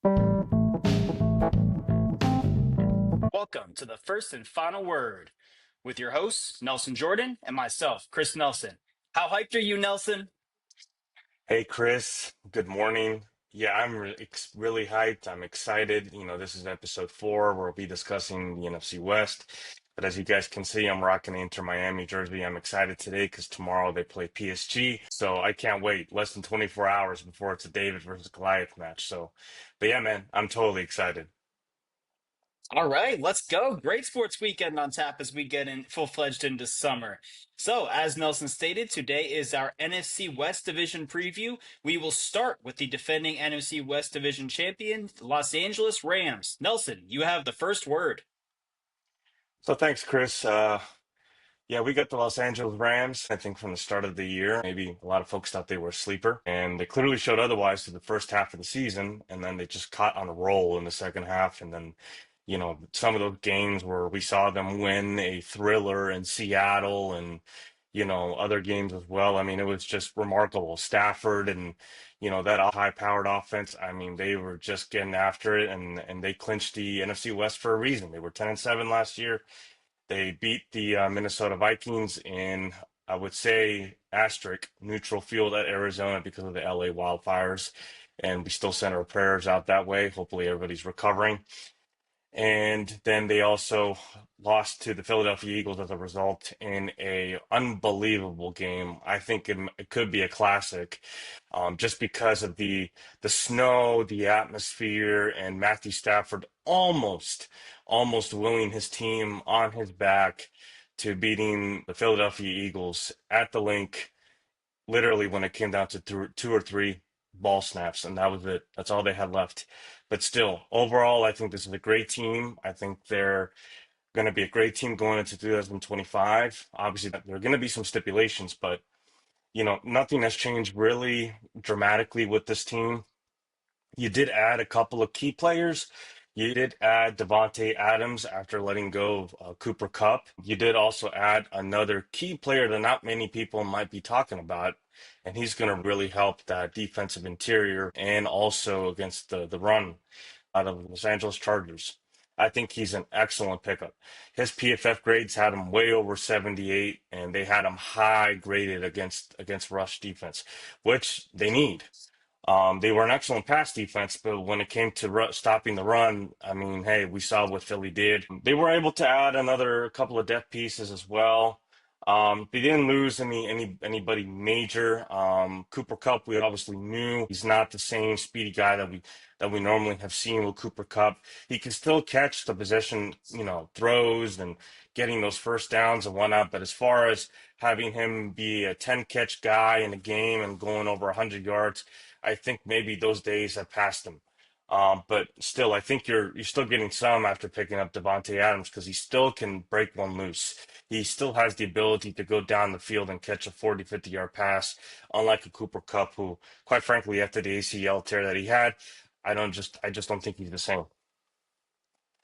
Welcome to the first and final word with your hosts, Nelson Jordan and myself, Chris Nelson. How hyped are you, Nelson? Hey Chris, good morning. Yeah, really hyped. I'm excited. This is episode 4 where we'll be discussing the NFC West. But as you guys can see, I'm rocking the Inter Miami jersey. I'm excited today because tomorrow they play PSG. So I can't wait. Less than 24 hours before it's a David versus Goliath match. But yeah, man, I'm totally excited. All right, let's go. Great sports weekend on tap as we get in full-fledged into summer. So, as Nelson stated, today is our NFC West Division preview. We will start with the defending NFC West Division champion, Los Angeles Rams. Nelson, you have the first word. So thanks, Chris. Yeah, we got the Los Angeles Rams. I think from the start of the year, maybe a lot of folks thought they were a sleeper, and they clearly showed otherwise through the first half of the season. And then they just caught on a roll in the second half. And then, some of those games where we saw them win a thriller in Seattle and, other games as well. I mean, it was just remarkable. Stafford and, that high-powered offense. I mean, they were just getting after it, and they clinched the NFC West for a reason. They were 10-7 last year. They beat the Minnesota Vikings in, I would say, asterisk neutral field at Arizona because of the LA wildfires. And we still send our prayers out that way. Hopefully, everybody's recovering. And then they also lost to the Philadelphia Eagles as a result in a unbelievable game. I think it could be a classic, just because of the snow, the atmosphere, and Matthew Stafford almost willing his team on his back to beating the Philadelphia Eagles at the link, literally when it came down to two or three ball snaps, and that was it. That's all they had left. But still, overall, I think this is a great team. I think they're going to be a great team going into 2025. Obviously, there are going to be some stipulations, but nothing has changed really dramatically with this team. You did add a couple of key players. You did add Devontae Adams after letting go of Cooper Kupp. You did also add another key player that not many people might be talking about, and he's going to really help that defensive interior and also against the run out of the Los Angeles Chargers. I think he's an excellent pickup. His PFF grades had him way over 78, and they had him high graded against rush defense, which they need. They were an excellent pass defense, but when it came to stopping the run, I mean, hey, we saw what Philly did. They were able to add another couple of depth pieces as well. They didn't lose anybody major. Cooper Kupp, we obviously knew he's not the same speedy guy that we normally have seen with Cooper Kupp. He can still catch the possession, throws and getting those first downs and whatnot. But as far as having him be a 10 catch guy in a game and going over 100 yards, I think maybe those days have passed him. But still, I think you're still getting some after picking up Devontae Adams because he still can break one loose. He still has the ability to go down the field and catch a 40, 50-yard pass, unlike a Cooper Kupp, who, quite frankly, after the ACL tear that he had, I just don't think he's the same.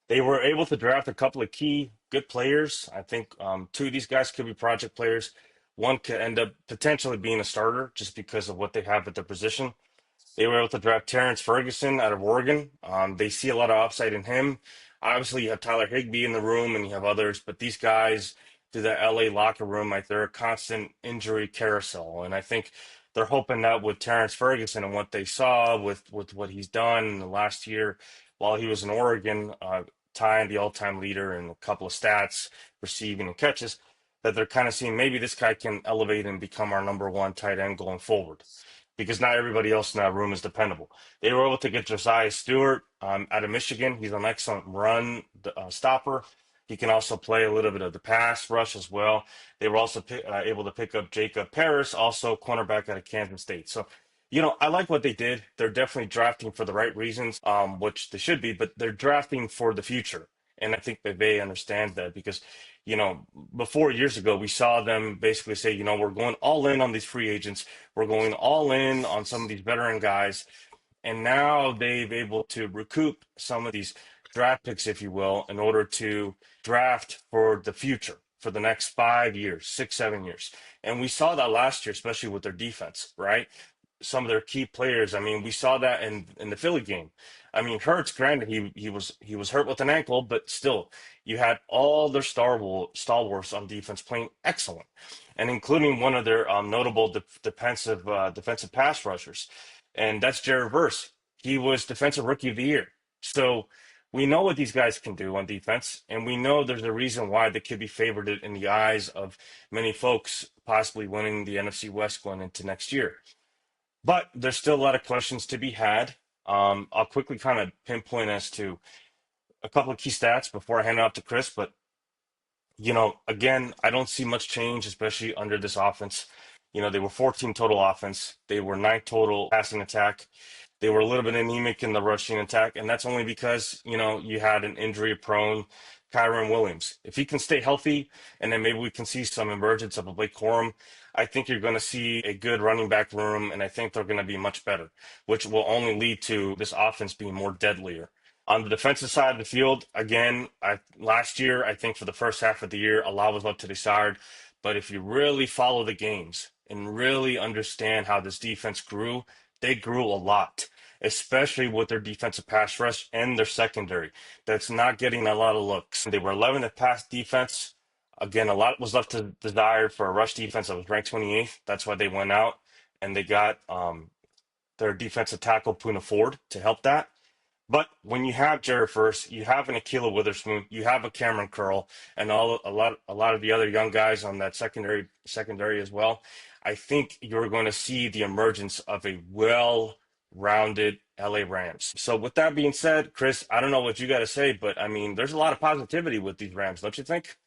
They were able to draft a couple of key good players. I think two of these guys could be project players. One could end up potentially being a starter just because of what they have at their position. They were able to draft Terrence Ferguson out of Oregon. They see a lot of upside in him. Obviously, you have Tyler Higbee in the room and you have others, but these guys through the LA locker room, like they're a constant injury carousel. And I think they're hoping that with Terrence Ferguson and what they saw with what he's done in the last year while he was in Oregon, tying the all-time leader in a couple of stats, receiving and catches, that they're kind of seeing maybe this guy can elevate and become our number one tight end going forward because not everybody else in that room is dependable. They were able to get Josiah Stewart out of Michigan. He's an excellent run stopper. He can also play a little bit of the pass rush as well. They were also able to pick up Jacob Paris, also cornerback out of Kansas State. So, I like what they did. They're definitely drafting for the right reasons, which they should be, but they're drafting for the future. And I think that they understand that because, before years ago, we saw them basically say, we're going all in on these free agents. We're going all in on some of these veteran guys. And now they've able to recoup some of these draft picks, if you will, in order to draft for the future for the next 5 years, 6, 7 years. And we saw that last year, especially with their defense, right? some of their key players. I mean, we saw that in the Philly game. I mean, Hurts, granted, he was hurt with an ankle, but still, you had all their stalwarts on defense playing excellent, and including one of their notable defensive pass rushers, and that's Jared Verse. He was Defensive Rookie of the Year. So we know what these guys can do on defense, and we know there's a reason why they could be favored in the eyes of many folks, possibly winning the NFC West going into next year. But there's still a lot of questions to be had. I'll quickly kind of pinpoint as to a couple of key stats before I hand it off to Chris. But again, I don't see much change, especially under this offense. They were 14 total offense. They were 9 total passing attack. They were a little bit anemic in the rushing attack, and that's only because, you had an injury-prone Kyron Williams. If he can stay healthy, and then maybe we can see some emergence of a Blake Corum, I think you're going to see a good running back room, and I think they're going to be much better, which will only lead to this offense being more deadlier. On the defensive side of the field, again, last year, I think for the first half of the year, a lot was left to desired. But if you really follow the games and really understand how this defense grew, they grew a lot, especially with their defensive pass rush and their secondary. That's not getting a lot of looks. They were 11th pass defense. Again, a lot was left to desire for a rush defense that was ranked 28th. That's why they went out and they got their defensive tackle Puna Ford to help that. But when you have Jared Verse, you have an Akila Witherspoon, you have a Cameron Curl, and a lot of the other young guys on that secondary as well. I think you're going to see the emergence of a well-rounded LA Rams. So with that being said, Chris, I don't know what you got to say, but I mean, there's a lot of positivity with these Rams, don't you think?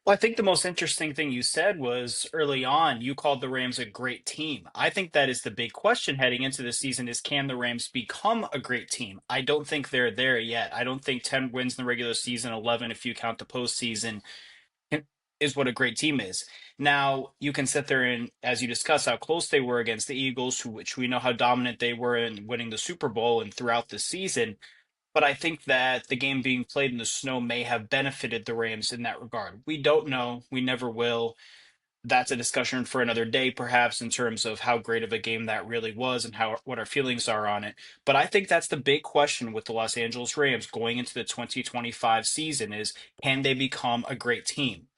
Well, I think the most interesting thing you said was early on, you called the Rams a great team. I think that is the big question heading into the season is can the Rams become a great team? I don't think they're there yet. I don't think 10 wins in the regular season, 11 if you count the postseason, is what a great team is. Now, you can sit there and, as you discuss, how close they were against the Eagles, which we know how dominant they were in winning the Super Bowl and throughout the season. But I think that the game being played in the snow may have benefited the Rams in that regard. We don't know. We never will. That's a discussion for another day, perhaps, in terms of how great of a game that really was and how what our feelings are on it. But I think that's the big question with the Los Angeles Rams going into the 2025 season is can they become a great team?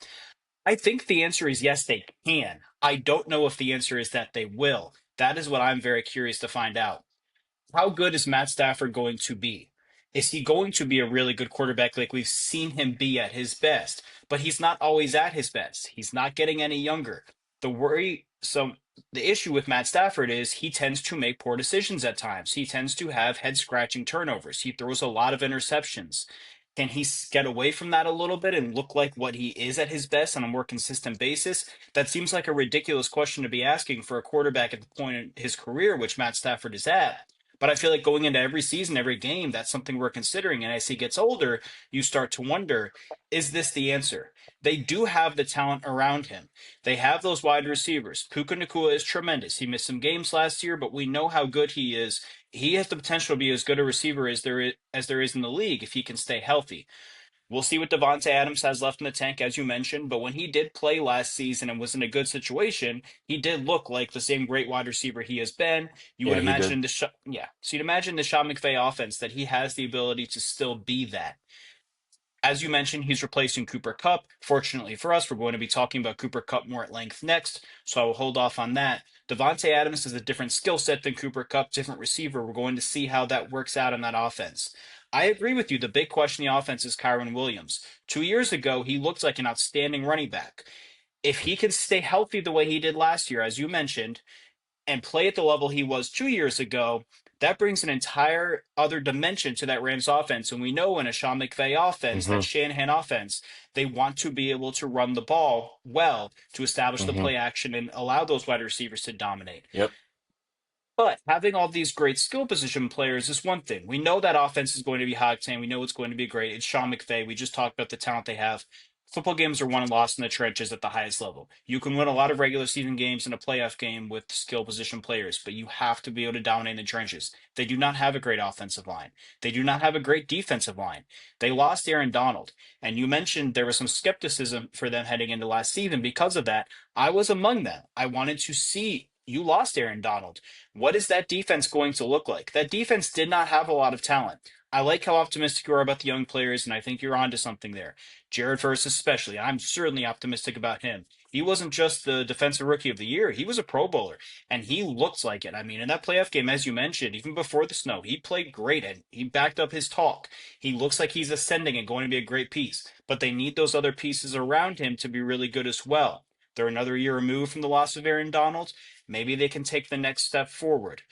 I think the answer is yes, they can. I don't know if the answer is that they will. That is what I'm very curious to find out. How good is Matt Stafford going to be? Is he going to be a really good quarterback like we've seen him be at his best? But he's not always at his best. He's not getting any younger. The issue with Matt Stafford is he tends to make poor decisions at times. He tends to have head scratching turnovers. He throws a lot of interceptions. Can he get away from that a little bit and look like what he is at his best on a more consistent basis? That seems like a ridiculous question to be asking for a quarterback at the point in his career, which Matt Stafford is at. But I feel like going into every season, every game, that's something we're considering. And as he gets older, you start to wonder, is this the answer? They do have the talent around him. They have those wide receivers. Puka Nacua is tremendous. He missed some games last year, but we know how good he is. He has the potential to be as good a receiver as there is in the league if he can stay healthy. We'll see what Devontae Adams has left in the tank, as you mentioned. But when he did play last season and was in a good situation, he did look like the same great wide receiver he has been. You would Yeah, he imagine did. in the yeah. So you'd imagine the Sean McVay offense that he has the ability to still be that. As you mentioned, he's replacing Cooper Kupp. Fortunately for us, we're going to be talking about Cooper Kupp more at length next, so I will hold off on that. Devontae Adams is a different skill set than Cooper Kupp, different receiver. We're going to see how that works out in that offense. I agree with you. The big question in the offense is Kyron Williams. 2 years ago, he looked like an outstanding running back. If he can stay healthy the way he did last year, as you mentioned, and play at the level he was 2 years ago, that brings an entire other dimension to that Rams offense. And we know in a Sean McVay offense, that Mm-hmm. Shanahan offense, they want to be able to run the ball well to establish the Mm-hmm. play action and allow those wide receivers to dominate. Yep. But having all these great skill position players is one thing. We know that offense is going to be high octane. We know it's going to be great. It's Sean McVay. We just talked about the talent they have. Football games are won and lost in the trenches at the highest level. You can win a lot of regular season games and a playoff game with skill position players, but you have to be able to dominate in the trenches. They do not have a great offensive line. They do not have a great defensive line. They lost Aaron Donald. And you mentioned there was some skepticism for them heading into last season because of that. I was among them. I wanted to see you lost Aaron Donald. What is that defense going to look like? That defense did not have a lot of talent. I like how optimistic you are about the young players, and I think you're onto something there. Jared Verse, especially. I'm certainly optimistic about him. He wasn't just the defensive rookie of the year, he was a Pro Bowler, and he looks like it. I mean, in that playoff game, as you mentioned, even before the snow, he played great and he backed up his talk. He looks like he's ascending and going to be a great piece, but they need those other pieces around him to be really good as well. They're another year removed from the loss of Aaron Donald. Maybe they can take the next step forward.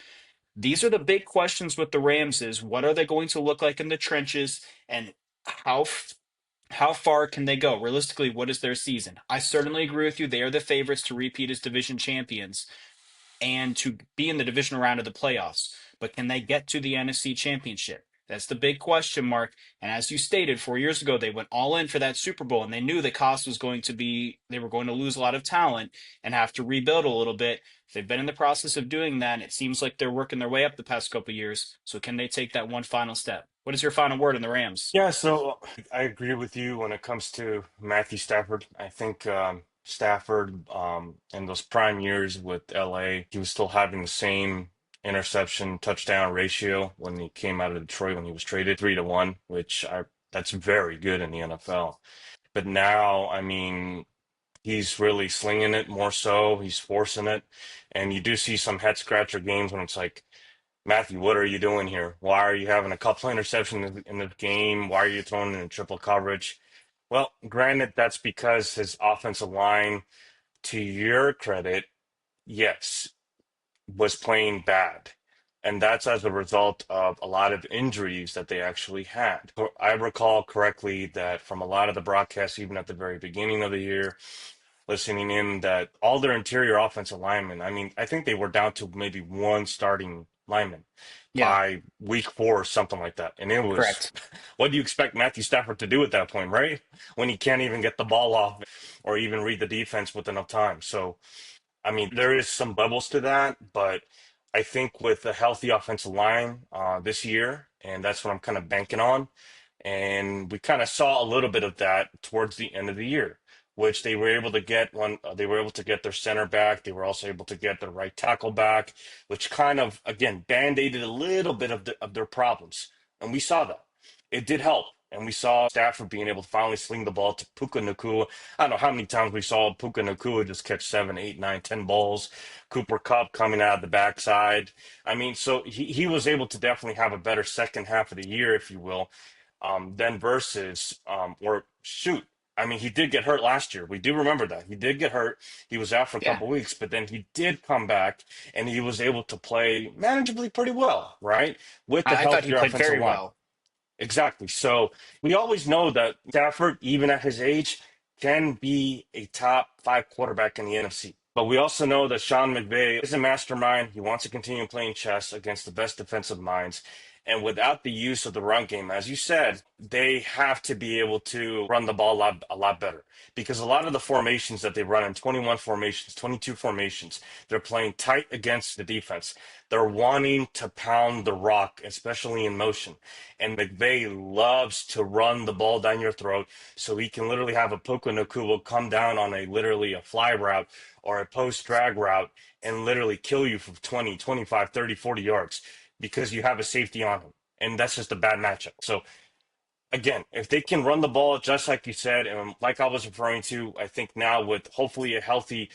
These are the big questions with the Rams is what are they going to look like in the trenches and how how far can they go? Realistically, what is their season? I certainly agree with you. They are the favorites to repeat as division champions and to be in the divisional round of the playoffs. But can they get to the NFC Championship? That's the big question mark. And as you stated, 4 years ago, they went all in for that Super Bowl, and they knew the cost was going to be they were going to lose a lot of talent and have to rebuild a little bit. They've been in the process of doing that, and it seems like they're working their way up the past couple of years. So can they take that one final step? What is your final word on the Rams? Yeah, so I agree with you when it comes to Matthew Stafford. I think Stafford, in those prime years with LA, he was still having the same interception touchdown ratio when he came out of Detroit when he was traded 3-1, which that's very good in the NFL. But now, I mean, he's really slinging it more so. He's forcing it, and you do see some head scratcher games when it's like, Matthew, what are you doing here? Why are you having a couple interceptions in the game? Why are you throwing in triple coverage? Well, granted, that's because his offensive line, to your credit, yes, was playing bad. And that's as a result of a lot of injuries that they actually had. I recall correctly that from a lot of the broadcasts, even at the very beginning of the year, listening in that all their interior offensive linemen, I mean, I think they were down to maybe one starting lineman Yeah, by week 4 or something like that. And it was, correct. what do you expect Matthew Stafford to do at that point, right? When he can't even get the ball off or even read the defense with enough time. So, I mean, there is some bubbles to that, but I think with a healthy offensive line this year, and that's what I'm kind of banking on, and we kind of saw a little bit of that towards the end of the year, which they were able to get one. They were able to get their center back. They were also able to get their right tackle back, which kind of again band-aided a little bit of their problems, and we saw that it did help. And we saw Stafford being able to finally sling the ball to Puka Nakua. I don't know how many times we saw Puka Nakua just catch 7, 8, 9, 10 balls. Cooper Kupp coming out of the backside. I mean, so he was able to definitely have a better second half of the year, if you will, then versus or shoot. I mean, he did get hurt last year. We do remember that. He did get hurt. He was out for a Yeah, couple weeks, but then he did come back and he was able to play manageably pretty well, right? With the I thought he healthier played offensive very line. well. Exactly. So we always know that Stafford, even at his age, can be a top 5 quarterback in the NFC. But we also know that Sean McVay is a mastermind. He wants to continue playing chess against the best defensive minds. And without the use of the run game, as you said, they have to be able to run the ball a lot better. Because a lot of the formations that they run in 21 formations, 22 formations, they're playing tight against the defense. They're wanting to pound the rock, especially in motion. And McVay loves to run the ball down your throat so he can literally have a Puka Nakua come down on literally a fly route or a post drag route and literally kill you for 20, 25, 30, 40 yards because you have a safety on him. And that's just a bad matchup. So again, if they can run the ball just like you said, and like I was referring to, I think now with hopefully a healthy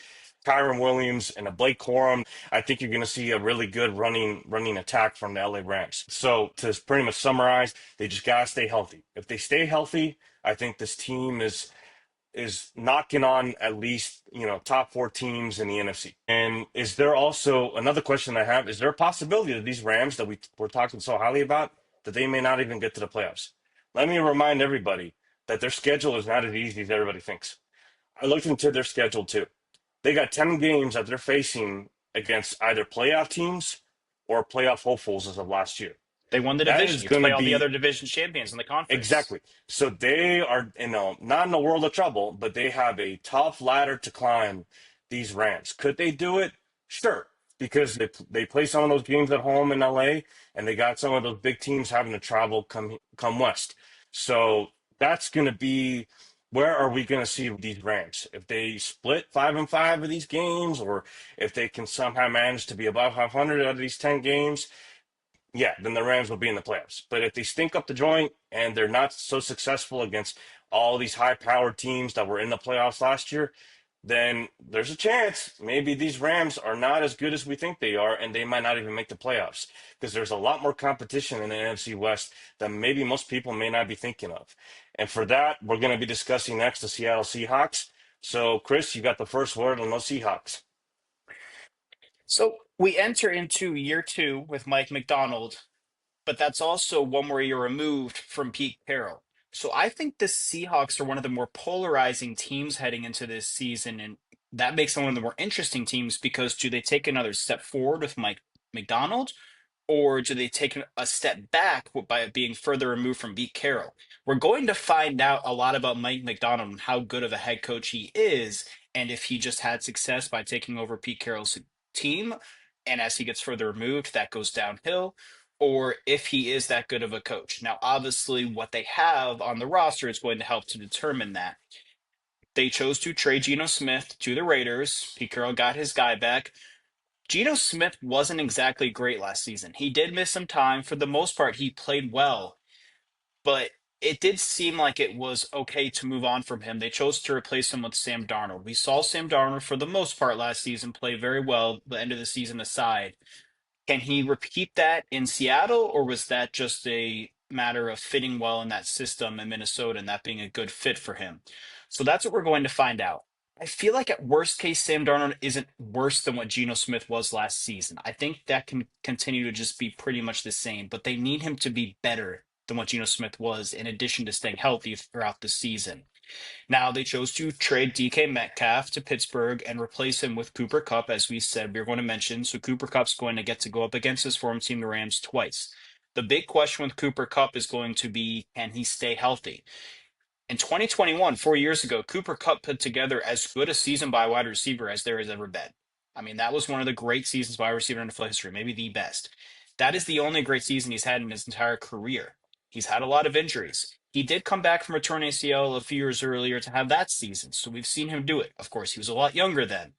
Kyron Williams and a Blake Corum, I think you're going to see a really good running attack from the LA Rams. So to pretty much summarize, they just got to stay healthy. If they stay healthy, I think this team is knocking on at least top 4 teams in the NFC. And is there also another question I have? Is there a possibility that these Rams that we're talking so highly about that they may not even get to the playoffs? Let me remind everybody that their schedule is not as easy as everybody thinks. I looked into their schedule too. They got 10 games that they're facing against either playoff teams or playoff hopefuls as of last year. They won the That division. is You going to play all the be other division champions in the conference. exactly. So they are, not in a world of trouble, but they have a tough ladder to climb, these Rams. Could they do it? Sure. Because they play some of those games at home in LA, and they got some of those big teams having to travel come west. So that's going to be where are we going to see these Rams? If they split 5-5 of these games, or if they can somehow manage to be above 500 out of these 10 games, yeah, then the Rams will be in the playoffs. But if they stink up the joint and they're not so successful against all these high-powered teams that were in the playoffs last year, then there's a chance maybe these Rams are not as good as we think they are, and they might not even make the playoffs because there's a lot more competition in the NFC West than maybe most people may not be thinking of. And for that, we're going to be discussing next the Seattle Seahawks. So, Chris, you got the first word on those Seahawks. So we enter into year two with Mike McDonald, but that's also one where you're removed from Pete Carroll. So I think the Seahawks are one of the more polarizing teams heading into this season, and that makes them one of the more interesting teams because do they take another step forward with Mike McDonald, or do they take a step back by being further removed from Pete Carroll? We're going to find out a lot about Mike McDonald and how good of a head coach he is, and if he just had success by taking over Pete Carroll's team, and as he gets further removed, that goes downhill, or if he is that good of a coach. Now, obviously, what they have on the roster is going to help to determine that. They chose to trade Geno Smith to the Raiders. Pete Carroll got his guy back. Geno Smith wasn't exactly great last season. He did miss some time. For the most part, he played well, but it did seem like it was okay to move on from him. They chose to replace him with Sam Darnold. We saw Sam Darnold, for the most part, last season play very well, the end of the season aside. Can he repeat that in Seattle, or was that just a matter of fitting well in that system in Minnesota and that being a good fit for him? So that's what we're going to find out. I feel like at worst case, Sam Darnold isn't worse than what Geno Smith was last season. I think that can continue to just be pretty much the same, but they need him to be better than what Geno Smith was, in addition to staying healthy throughout the season. Now they chose to trade DK Metcalf to Pittsburgh and replace him with Cooper Kupp, as we said we were going to mention. So Cooper Kupp's going to get to go up against his former team, the Rams, twice. The big question with Cooper Kupp is going to be, can he stay healthy? In 2021, 4 years ago, Cooper Kupp put together as good a season by a wide receiver as there has ever been. I mean, that was one of the great seasons by a receiver in NFL history, maybe the best. That is the only great season he's had in his entire career. He's had a lot of injuries. He did come back from a torn ACL a few years earlier to have that season, so we've seen him do it. Of course, he was a lot younger then.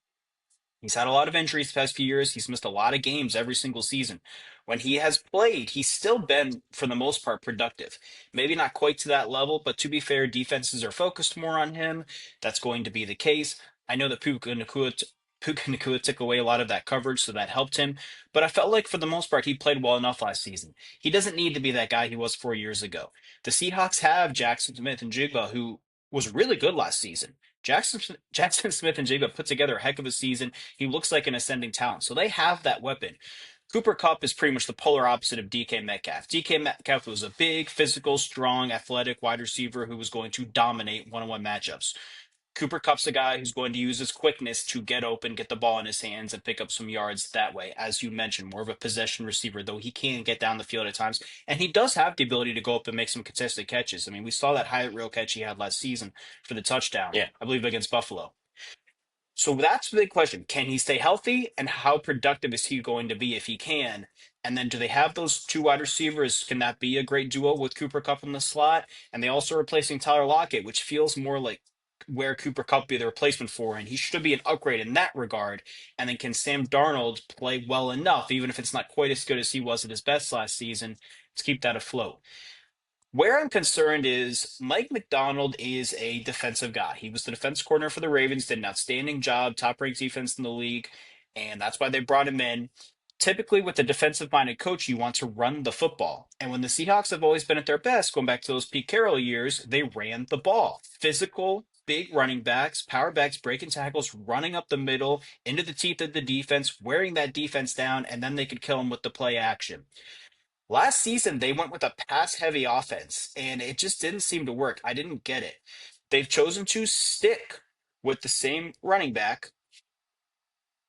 He's had a lot of injuries the past few years. He's missed a lot of games every single season. When he has played, he's still been, for the most part, productive. Maybe not quite to that level, but to be fair, defenses are focused more on him. That's going to be the case. I know that Puka Nacua took away a lot of that coverage, so that helped him. But I felt like, for the most part, he played well enough last season. He doesn't need to be that guy he was 4 years ago. The Seahawks have Jackson Smith and Jigba, who was really good last season. Jackson Smith and Jigba put together a heck of a season. He looks like an ascending talent. So they have that weapon. Cooper Kupp is pretty much the polar opposite of DK Metcalf. DK Metcalf was a big, physical, strong, athletic wide receiver who was going to dominate one-on-one matchups. Cooper Kupp's a guy who's going to use his quickness to get open, get the ball in his hands, and pick up some yards that way. As you mentioned, more of a possession receiver, though he can get down the field at times. And he does have the ability to go up and make some contested catches. I mean, we saw that highlight reel catch he had last season for the touchdown, Yeah. I believe, against Buffalo. So that's the big question. Can he stay healthy? And how productive is he going to be if he can? And then do they have those two wide receivers? Can that be a great duo with Cooper Kupp in the slot? And they also replacing Tyler Lockett, which feels more like where Cooper Kupp be the replacement for, and he should be an upgrade in that regard. And then can Sam Darnold play well enough, even if it's not quite as good as he was at his best last season, to keep that afloat? Where I'm concerned is Mike McDonald is a defensive guy. He was the defense coordinator for the Ravens, did an outstanding job, top ranked defense in the league, and that's why they brought him in. Typically, with a defensive minded coach, you want to run the football. And when the Seahawks have always been at their best, going back to those Pete Carroll years, they ran the ball. Physical, big running backs, power backs, breaking tackles, running up the middle, into the teeth of the defense, wearing that defense down, and then they could kill them with the play action. Last season, they went with a pass heavy offense, and it just didn't seem to work. I didn't get it. They've chosen to stick with the same running back.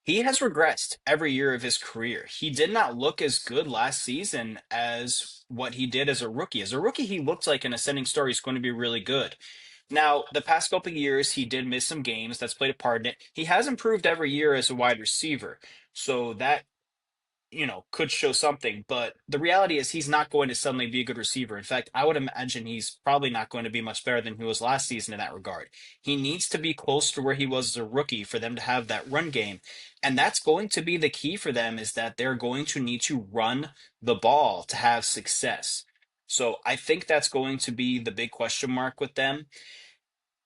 He has regressed every year of his career. He did not look as good last season as what he did as a rookie. As a rookie, he looked like an ascending star. He's going to be really good. Now, the past couple of years, he did miss some games. That's played a part in it. He has improved every year as a wide receiver. So that could show something, but the reality is he's not going to suddenly be a good receiver. In fact, I would imagine he's probably not going to be much better than he was last season in that regard. He needs to be close to where he was as a rookie for them to have that run game. And that's going to be the key for them is that they're going to need to run the ball to have success. So I think that's going to be the big question mark with them.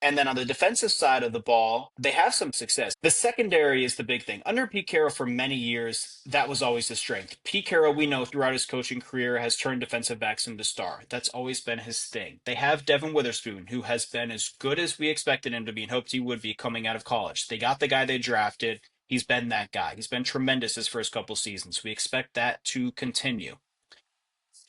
And then on the defensive side of the ball, they have some success. The secondary is the big thing. Under Pete Carroll for many years, that was always the strength. Pete Carroll, we know throughout his coaching career, has turned defensive backs into star. That's always been his thing. They have Devin Witherspoon, who has been as good as we expected him to be and hoped he would be coming out of college. They got the guy they drafted. He's been that guy. He's been tremendous his first couple seasons. We expect that to continue.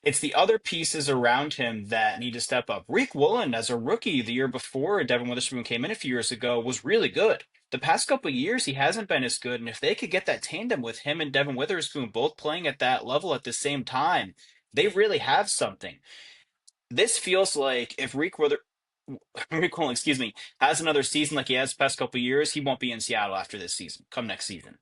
It's the other pieces around him that need to step up. Reek Woolen, as a rookie the year before Devin Witherspoon came in a few years ago, was really good. The past couple of years, he hasn't been as good. And if they could get that tandem with him and Devin Witherspoon both playing at that level at the same time, they really have something. This feels like if Reek Woolen, excuse me, has another season like he has the past couple of years, he won't be in Seattle after this season, come next season.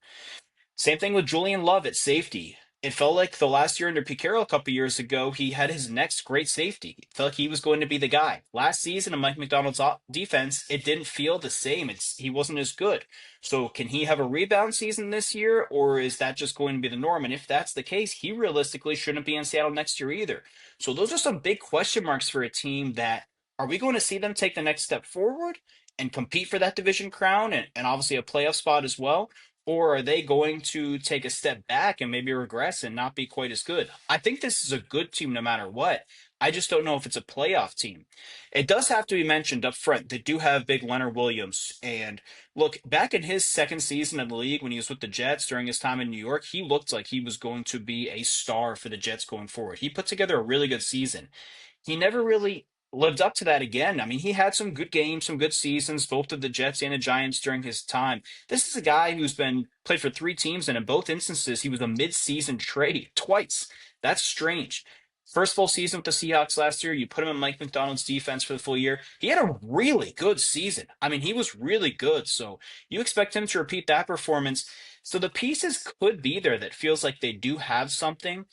Same thing with Julian Love at safety. It felt like the last year under Pete Carroll a couple years ago, he had his next great safety. It felt like he was going to be the guy. Last season in Mike McDonald's defense, it didn't feel the same. He wasn't as good. So can he have a rebound season this year, or is that just going to be the norm? And if that's the case, he realistically shouldn't be in Seattle next year either. So those are some big question marks for a team that are we going to see them take the next step forward and compete for that division crown and obviously a playoff spot as well? Or are they going to take a step back and maybe regress and not be quite as good? I think this is a good team no matter what. I just don't know if it's a playoff team. It does have to be mentioned up front. They do have big Leonard Williams. And look, back in his second season in the league when he was with the Jets during his time in New York, he looked like he was going to be a star for the Jets going forward. He put together a really good season. He never really lived up to that again. I mean, he had some good games, some good seasons, both of the Jets and the Giants during his time. This is a guy who's been played for three teams, and in both instances, he was a mid-season trade twice. That's strange. First full season with the Seahawks last year, you put him in Mike McDonald's defense for the full year. He had a really good season. I mean, he was really good. So you expect him to repeat that performance. So the pieces could be there that feels like they do have something.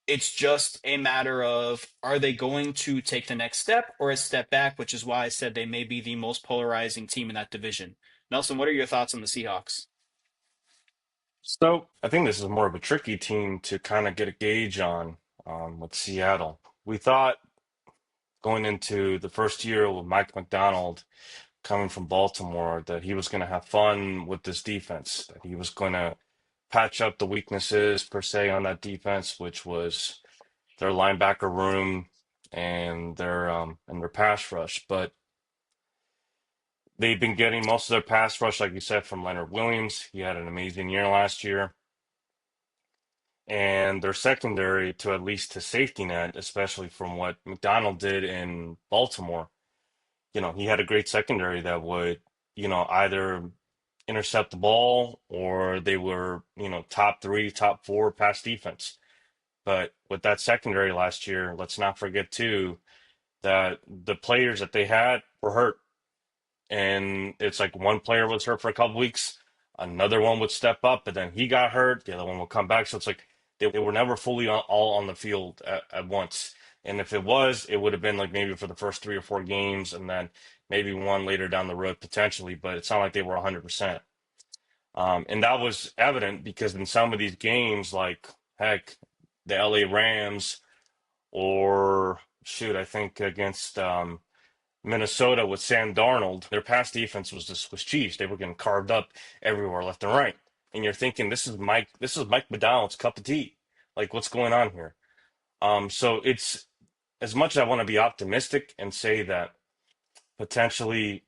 It's just a matter of are they going to take the next step or a step back, which is why I said they may be the most polarizing team in that division. Nelson, what are your thoughts on the Seahawks? So I think this is more of a tricky team to kind of get a gauge on with Seattle. We thought going into the first year with Mike McDonald coming from Baltimore that he was going to have fun with this defense, that he was going to patch up the weaknesses per se on that defense, which was their linebacker room and their pass rush. But they've been getting most of their pass rush, like you said, from Leonard Williams. He had an amazing year last year. And their secondary to at least to safety net, especially from what McDonald did in Baltimore. He had a great secondary that would, either intercept the ball or they were, top three, top four pass defense. But with that secondary last year, let's not forget too that the players that they had were hurt. And it's like one player was hurt for a couple weeks, another one would step up, but then he got hurt, the other one would come back. So it's like they were never fully all on the field at once. And if it was, it would have been like maybe for the first 3 or 4 games and then maybe one later down the road potentially, but it's not like they were 100%. And that was evident because in some of these games, like heck, the LA Rams or shoot, I think against Minnesota with Sam Darnold, their pass defense was just was cheese. They were getting carved up everywhere, left and right. And you're thinking, this is Mike McDonald's cup of tea. Like, what's going on here? So it's as much as I want to be optimistic and say that potentially,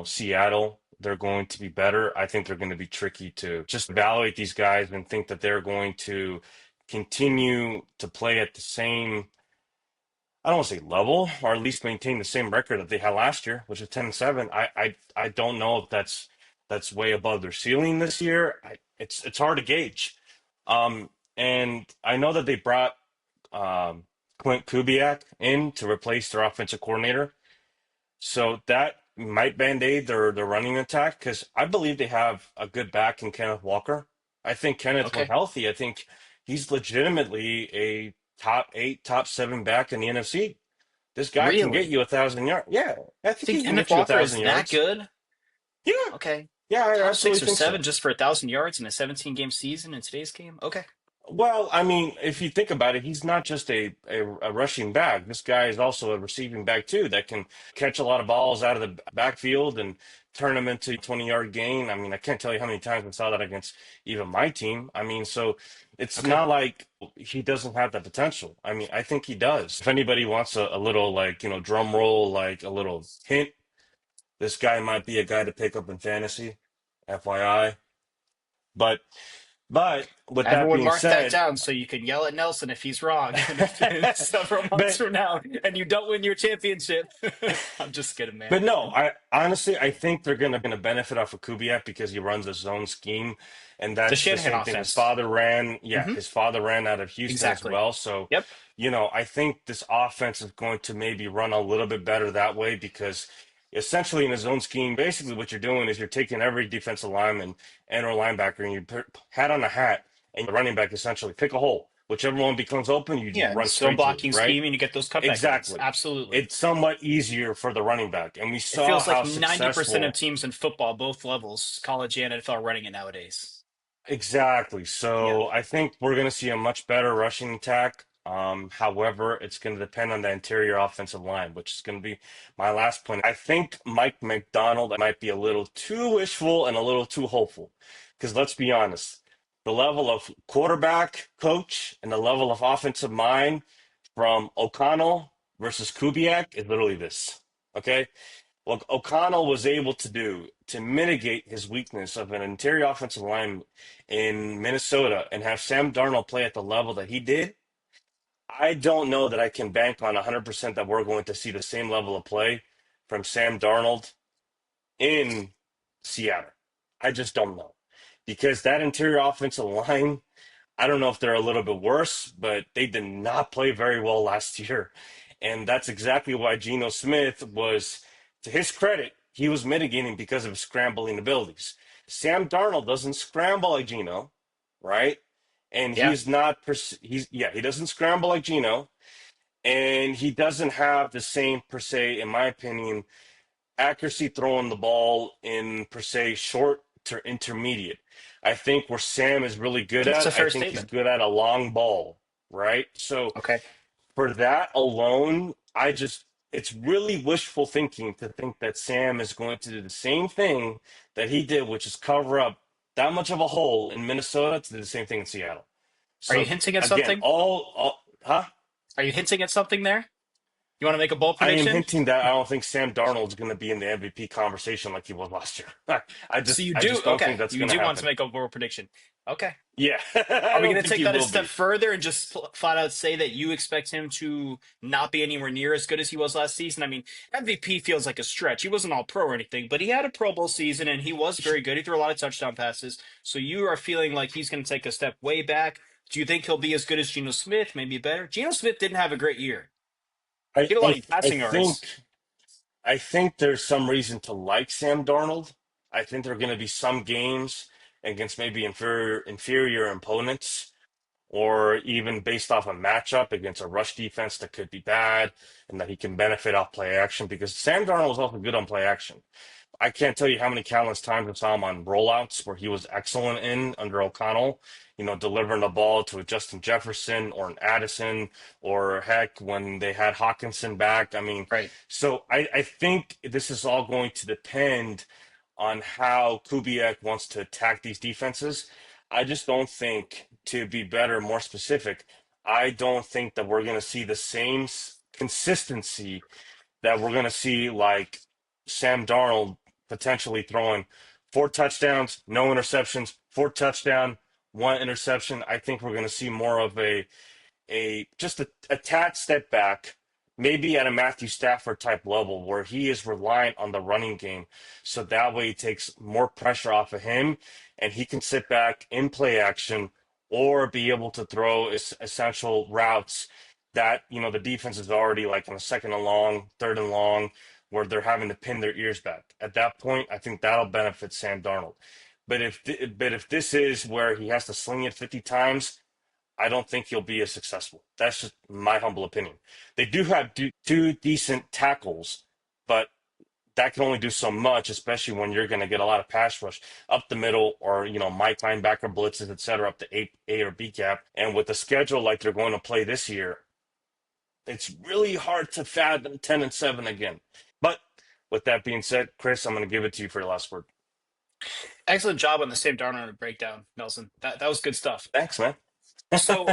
Seattle, they're going to be better. I think they're going to be tricky to just evaluate these guys and think that they're going to continue to play at the same, I don't want to say level, or at least maintain the same record that they had last year, which is 10-7. I don't know if that's way above their ceiling this year. It's hard to gauge. And I know that they brought Clint Kubiak in to replace their offensive coordinator, so that might band-aid their running attack because I believe they have a good back in Kenneth Walker. I think Kenneth, when Okay. healthy, I think He's legitimately a top 8, top 7 back in the NFC. This guy can get Really? you 1,000 yards. Yeah, I think Think he can Kenneth get you a Walker thousand is that yards. good? Yeah, Okay. yeah, I Top absolutely six or think seven so. just for 1,000 yards in a 17-game season in today's game? Okay. Well, I mean, if you think about it, he's not just a rushing back. This guy is also a receiving back too that can catch a lot of balls out of the backfield and turn them into 20-yard gain. I mean, I can't tell you how many times I saw that against even my team. I mean, so it's Okay. not like he doesn't have that potential. I mean, I think he does. If anybody wants a little like, drum roll, like a little hint, this guy might be a guy to pick up in fantasy, FYI. But with that Everyone being mark that said, down so you can yell at Nelson if he's wrong in several months but from now and you don't win your championship. I'm just kidding, man. but no, I honestly I think they're gonna benefit off of Kubiak because he runs his own scheme, and The that's the Shanahan same thing. His offense. father ran, yeah, Hmm. his father ran out of Houston as Exactly. well. So, Yep. I think this offense is going to maybe run a little bit better that way because essentially in his own scheme, basically what you're doing is you're taking every defensive lineman and or linebacker and you put hat on a hat and the running back essentially pick a hole. Whichever one becomes open, you Yeah, and run zone straight to, blocking right? scheme and you get those cutback lanes. Exactly. Absolutely. It's somewhat easier for the running back. And we It saw feels like how 90% of successful. teams in football, both levels, college and NFL, are running it nowadays. Exactly. Yeah. So I think we're going to see a much better rushing attack. However, it's going to depend on the interior offensive line, which is going to be my last point. I think Mike McDonald might be a little too wishful and a little too hopeful. Because let's be honest, the level of quarterback coach and the level of offensive mind from O'Connell versus Kubiak is literally this. Okay. What O'Connell was able to do to mitigate his weakness of an interior offensive line in Minnesota and have Sam Darnold play at the level that he did, I don't know that I can bank on 100% that we're going to see the same level of play from Sam Darnold in Seattle. I just don't know. Because that interior offensive line I don't know if they're a little bit worse, but they did not play very well last year. And that's exactly why Geno Smith was, to his credit, he was mitigating because of his scrambling abilities. Sam Darnold doesn't scramble like Geno, right? And Yeah. he's not, he doesn't scramble like Geno. And he doesn't have the same, per se, in my opinion, accuracy throwing the ball in per se short to intermediate. I think where Sam is really good That's a at, I fair think he's statement. good at a long ball, right? So Okay. for that alone, it's really wishful thinking to think that Sam is going to do the same thing that he did, which is cover up that much of a hole in Minnesota to do the same thing in Seattle. Are you So hinting at again, something? huh? Are you hinting at something there? You want to make a bold I am prediction? hinting that I don't think Sam Darnold's going to be in the MVP conversation like he was last year. I So just, you I do? just don't Okay. think that's You going to do want to happen. make a bold prediction. Okay. Yeah, Are I we don't going to think take he that a will step be. further and just flat out say that you expect him to not be anywhere near as good as he was last season? I mean, MVP feels like a stretch. He wasn't all pro or anything, but he had a Pro Bowl season and he was very good. He threw a lot of touchdown passes. So you are feeling like he's going to take a step way back. Do you think he'll be as good as Geno Smith? Maybe better? Geno Smith didn't have a great year. I, He had a lot I, of I passing think, yards. I think there's some reason to like Sam Darnold. I think there are going to be some games against maybe inferior opponents, or even based off a matchup against a rush defense that could be bad, and that he can benefit off play action because Sam Darnold was also good on play action. I can't tell you how many countless times I saw him on rollouts where he was excellent in under O'Connell, delivering the ball to a Justin Jefferson or an Addison, or heck, when they had Hawkinson back. I mean, Right. so I think this is all going to depend on how Kubiak wants to attack these defenses. I just don't think, to be better, more specific, I don't think that we're going to see the same consistency that we're going to see like Sam Darnold potentially throwing 4 touchdowns, no interceptions, 4 touchdown, 1 interception. I think we're going to see more of a tad step back, maybe at a Matthew Stafford type level where he is reliant on the running game. So that way it takes more pressure off of him and he can sit back in play action or be able to throw essential routes that, the defense is already like on a second and long, third and long, where they're having to pin their ears back. At that point, I think that'll benefit Sam Darnold. But if this is where he has to sling it 50 times, I don't think he'll be as successful. That's just my humble opinion. They do have two decent tackles, but that can only do so much, especially when you're going to get a lot of pass rush up the middle or, Mike linebacker blitzes, et cetera, up to A or B gap. And with the schedule like they're going to play this year, it's really hard to fathom 10-7 again. But with that being said, Chris, I'm going to give it to you for the last word. Excellent job on the Sam Darnold breakdown, Nelson. That was good stuff. Thanks, man. So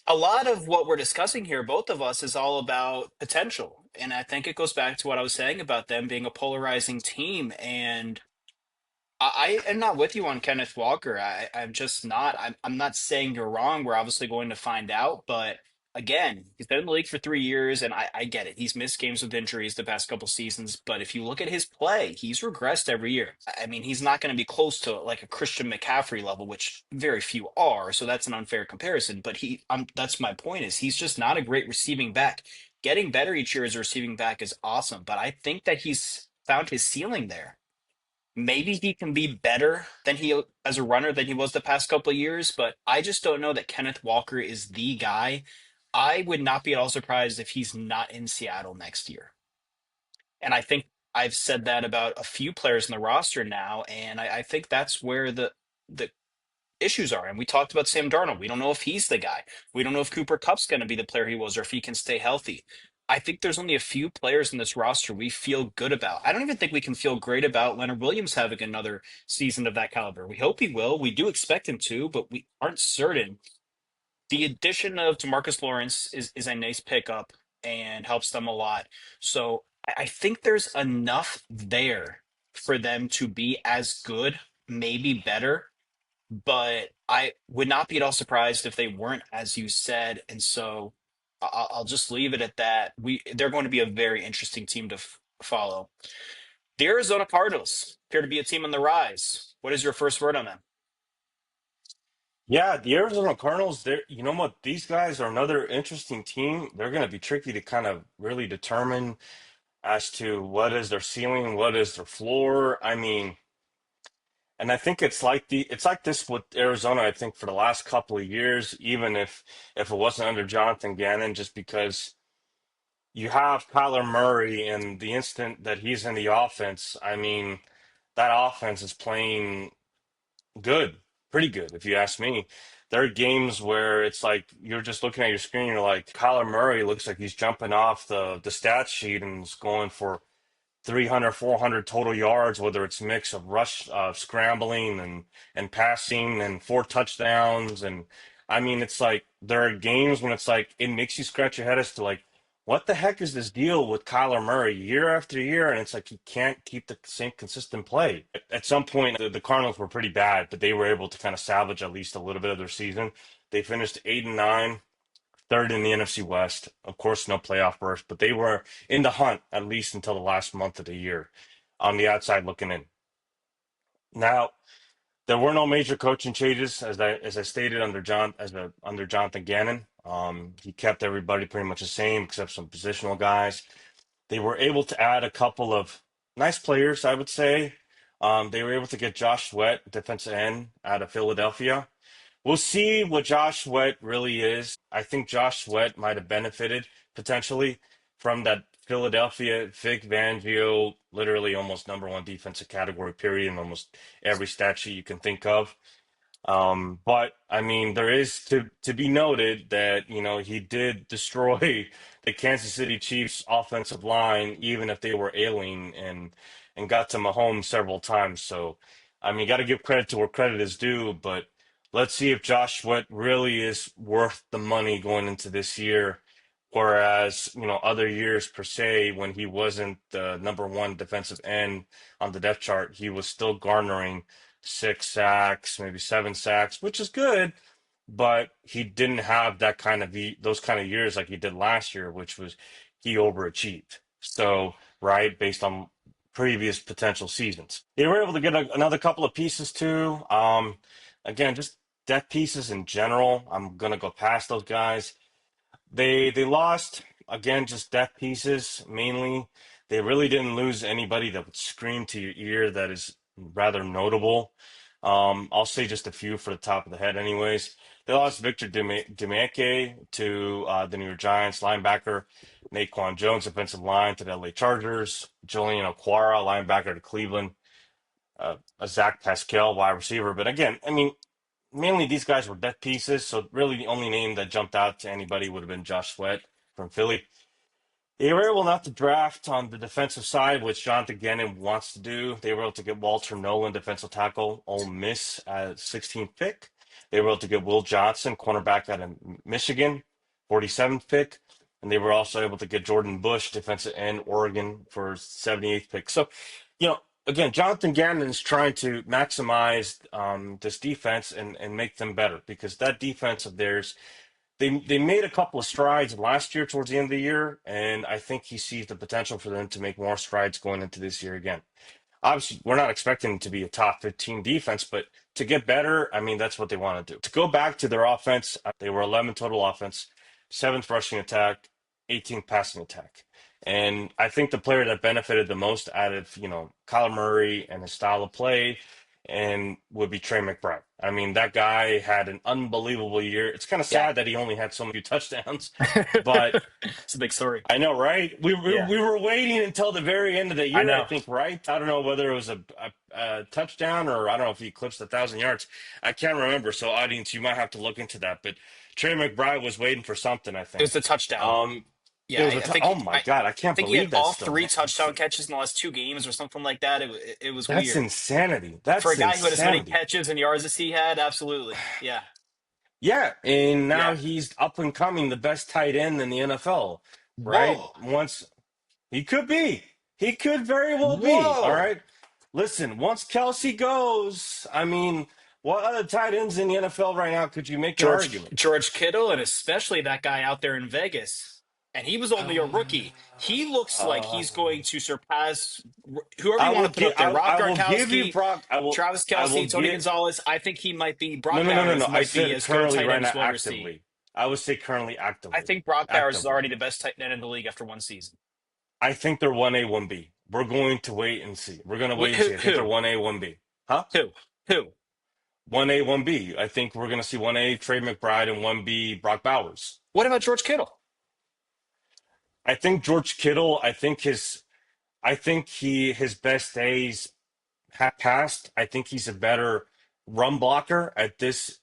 a lot of what we're discussing here, both of us, is all about potential. And I think it goes back to what I was saying about them being a polarizing team. And I am not with you on Kenneth Walker. I'm just not. I'm not saying you're wrong. We're obviously going to find out. But again, he's been in the league for 3 years, and I get it. He's missed games with injuries the past couple seasons. But if you look at his play, he's regressed every year. I mean, he's not going to be close to like a Christian McCaffrey level, which very few are. So that's an unfair comparison. But that's my point is he's just not a great receiving back. Getting better each year as a receiving back is awesome, but I think that he's found his ceiling there. Maybe he can be better than he as a runner than he was the past couple of years, but I just don't know that Kenneth Walker is the guy. I would not be at all surprised if he's not in Seattle next year. And I think I've said that about a few players in the roster now, and I think that's where the issues are. And we talked about Sam Darnold. We don't know if he's the guy. We don't know if Cooper Cup's going to be the player he was or if he can stay healthy. I think there's only a few players in this roster we feel good about. I don't even think we can feel great about Leonard Williams having another season of that caliber. We hope he will. We do expect him to, but we aren't certain. The addition of Demarcus Lawrence is a nice pickup and helps them a lot. So I think there's enough there for them to be as good, maybe better, but I would not be at all surprised if they weren't, as you said. And so I'll just leave it at that. They're going to be a very interesting team to follow. The Arizona Cardinals appear to be a team on the rise. What is your first word on them? Yeah, the Arizona Cardinals, you know what? These guys are another interesting team. They're going to be tricky to kind of really determine as to what is their ceiling, what is their floor. I mean, and I think it's like this with Arizona, I think for the last couple of years, even if it wasn't under Jonathan Gannon, just because you have Kyler Murray and the instant that he's in the offense, I mean, that offense is playing good, pretty good, if you ask me. There are games where it's like you're just looking at your screen, you're like, Kyler Murray looks like he's jumping off the stat sheet and is going for 300, 400 total yards, whether it's a mix of rush, scrambling and passing and 4 touchdowns. And I mean, it's like there are games when it's like it makes you scratch your head as to like, what the heck is this deal with Kyler Murray year after year? And it's like he can't keep the same consistent play. At some point, the Cardinals were pretty bad, but they were able to kind of salvage at least a little bit of their season. They finished 8-9, third in the NFC West. Of course, no playoff berth, but they were in the hunt at least until the last month of the year on the outside looking in. Now, there were no major coaching changes, as I stated under Jonathan Gannon. He kept everybody pretty much the same except some positional guys. They were able to add a couple of nice players, I would say. They were able to get Josh Sweat, defensive end, out of Philadelphia. We'll see what Josh Sweat really is. I think Josh Sweat might have benefited potentially from that Philadelphia Vic Fangio, literally almost number one defensive category period in almost every stat sheet you can think of. But I mean, there is to be noted that he did destroy the Kansas City Chiefs offensive line, even if they were ailing and got to Mahomes several times. So I mean, got to give credit to where credit is due. But let's see if Josh Sweat really is worth the money going into this year. Whereas, other years per se, when he wasn't the number one defensive end on the depth chart, he was still garnering 6 sacks, maybe 7 sacks, which is good, but he didn't have that kind of those kind of years like he did last year, which was he overachieved. So, right, based on previous potential seasons, they were able to get another couple of pieces too. Again, just depth pieces in general. I'm gonna go past those guys. They lost again, just depth pieces mainly. They really didn't lose anybody that would scream to your ear that is rather notable. I'll say just a few for the top of the head, anyways. They lost Victor Dimanche to the New York Giants, linebacker Naquan Jones, defensive line to the LA Chargers, Julian Okwara, linebacker to Cleveland, a Zach Pascal, wide receiver. But again, I mean, mainly these guys were death pieces. So really, the only name that jumped out to anybody would have been Josh Sweat from Philly. They were able not to draft on the defensive side, which Jonathan Gannon wants to do. They were able to get Walter Nolan, defensive tackle, Ole Miss at 16th pick. They were able to get Will Johnson, cornerback out of Michigan, 47th pick. And they were also able to get Jordan Bush, defensive end, Oregon, for 78th pick. So, again, Jonathan Gannon is trying to maximize this defense and make them better, because that defense of theirs, they made a couple of strides last year towards the end of the year, and I think he sees the potential for them to make more strides going into this year again. Obviously, we're not expecting to be a top 15 defense, but to get better, I mean, that's what they want to do. To go back to their offense, they were 11 total offense, 7th rushing attack, 18th passing attack. And I think the player that benefited the most out of, Kyler Murray and his style of play and would be Trey McBride. I mean, that guy had an unbelievable year. It's kind of Yeah. sad that he only had so few touchdowns, but It's a big story. I know, right? Yeah, We were waiting until the very end of the I year, I know. think, right? I don't know whether it was a touchdown, or I don't know if he eclipsed 1,000 yards. I can't remember. So, audience, you might have to look into that. But Trey McBride was waiting for something, I It was think. the touchdown. Um, Yeah, it was I oh my God, I can't think he had believe that all still. three touchdown catches in the last two games or something like that. It was That's weird insanity. for a That's guy who had as many insanity. catches and yards as he had. Absolutely, yeah, Yeah, and now yeah. he's up and coming, the best tight end in the NFL, right? Whoa, Once he could be, he could very well be. All whoa. right. Listen, once Kelsey goes, I mean, what other tight ends in the NFL right now could you make an argument? George Kittle, and especially that guy out there in Vegas. And he was only a rookie. He looks like Uh, he's going to surpass whoever you I want will to put give up there. Rob I will give you Gronkowski, Brock. Travis I will Kelsey, Tony give Gonzalez. I think he might be no, Brock no, no, no, Bowers no. I might be said as good a currently tight right end now as we'll ever see. actively. I would say currently I actively. think Brock Bowers is Actively. already the best tight end in the league after one season. I think they're 1A, 1B. We're going to wait and see. We're going to wait and Who? see. I think they're Who? 1A, 1B. Huh? Who? Who? 1A, 1B. I think we're going to see 1A Trey McBride and 1B Brock Bowers. What about George Kittle? I think George Kittle, I think his best days have passed. I think he's a better run blocker at this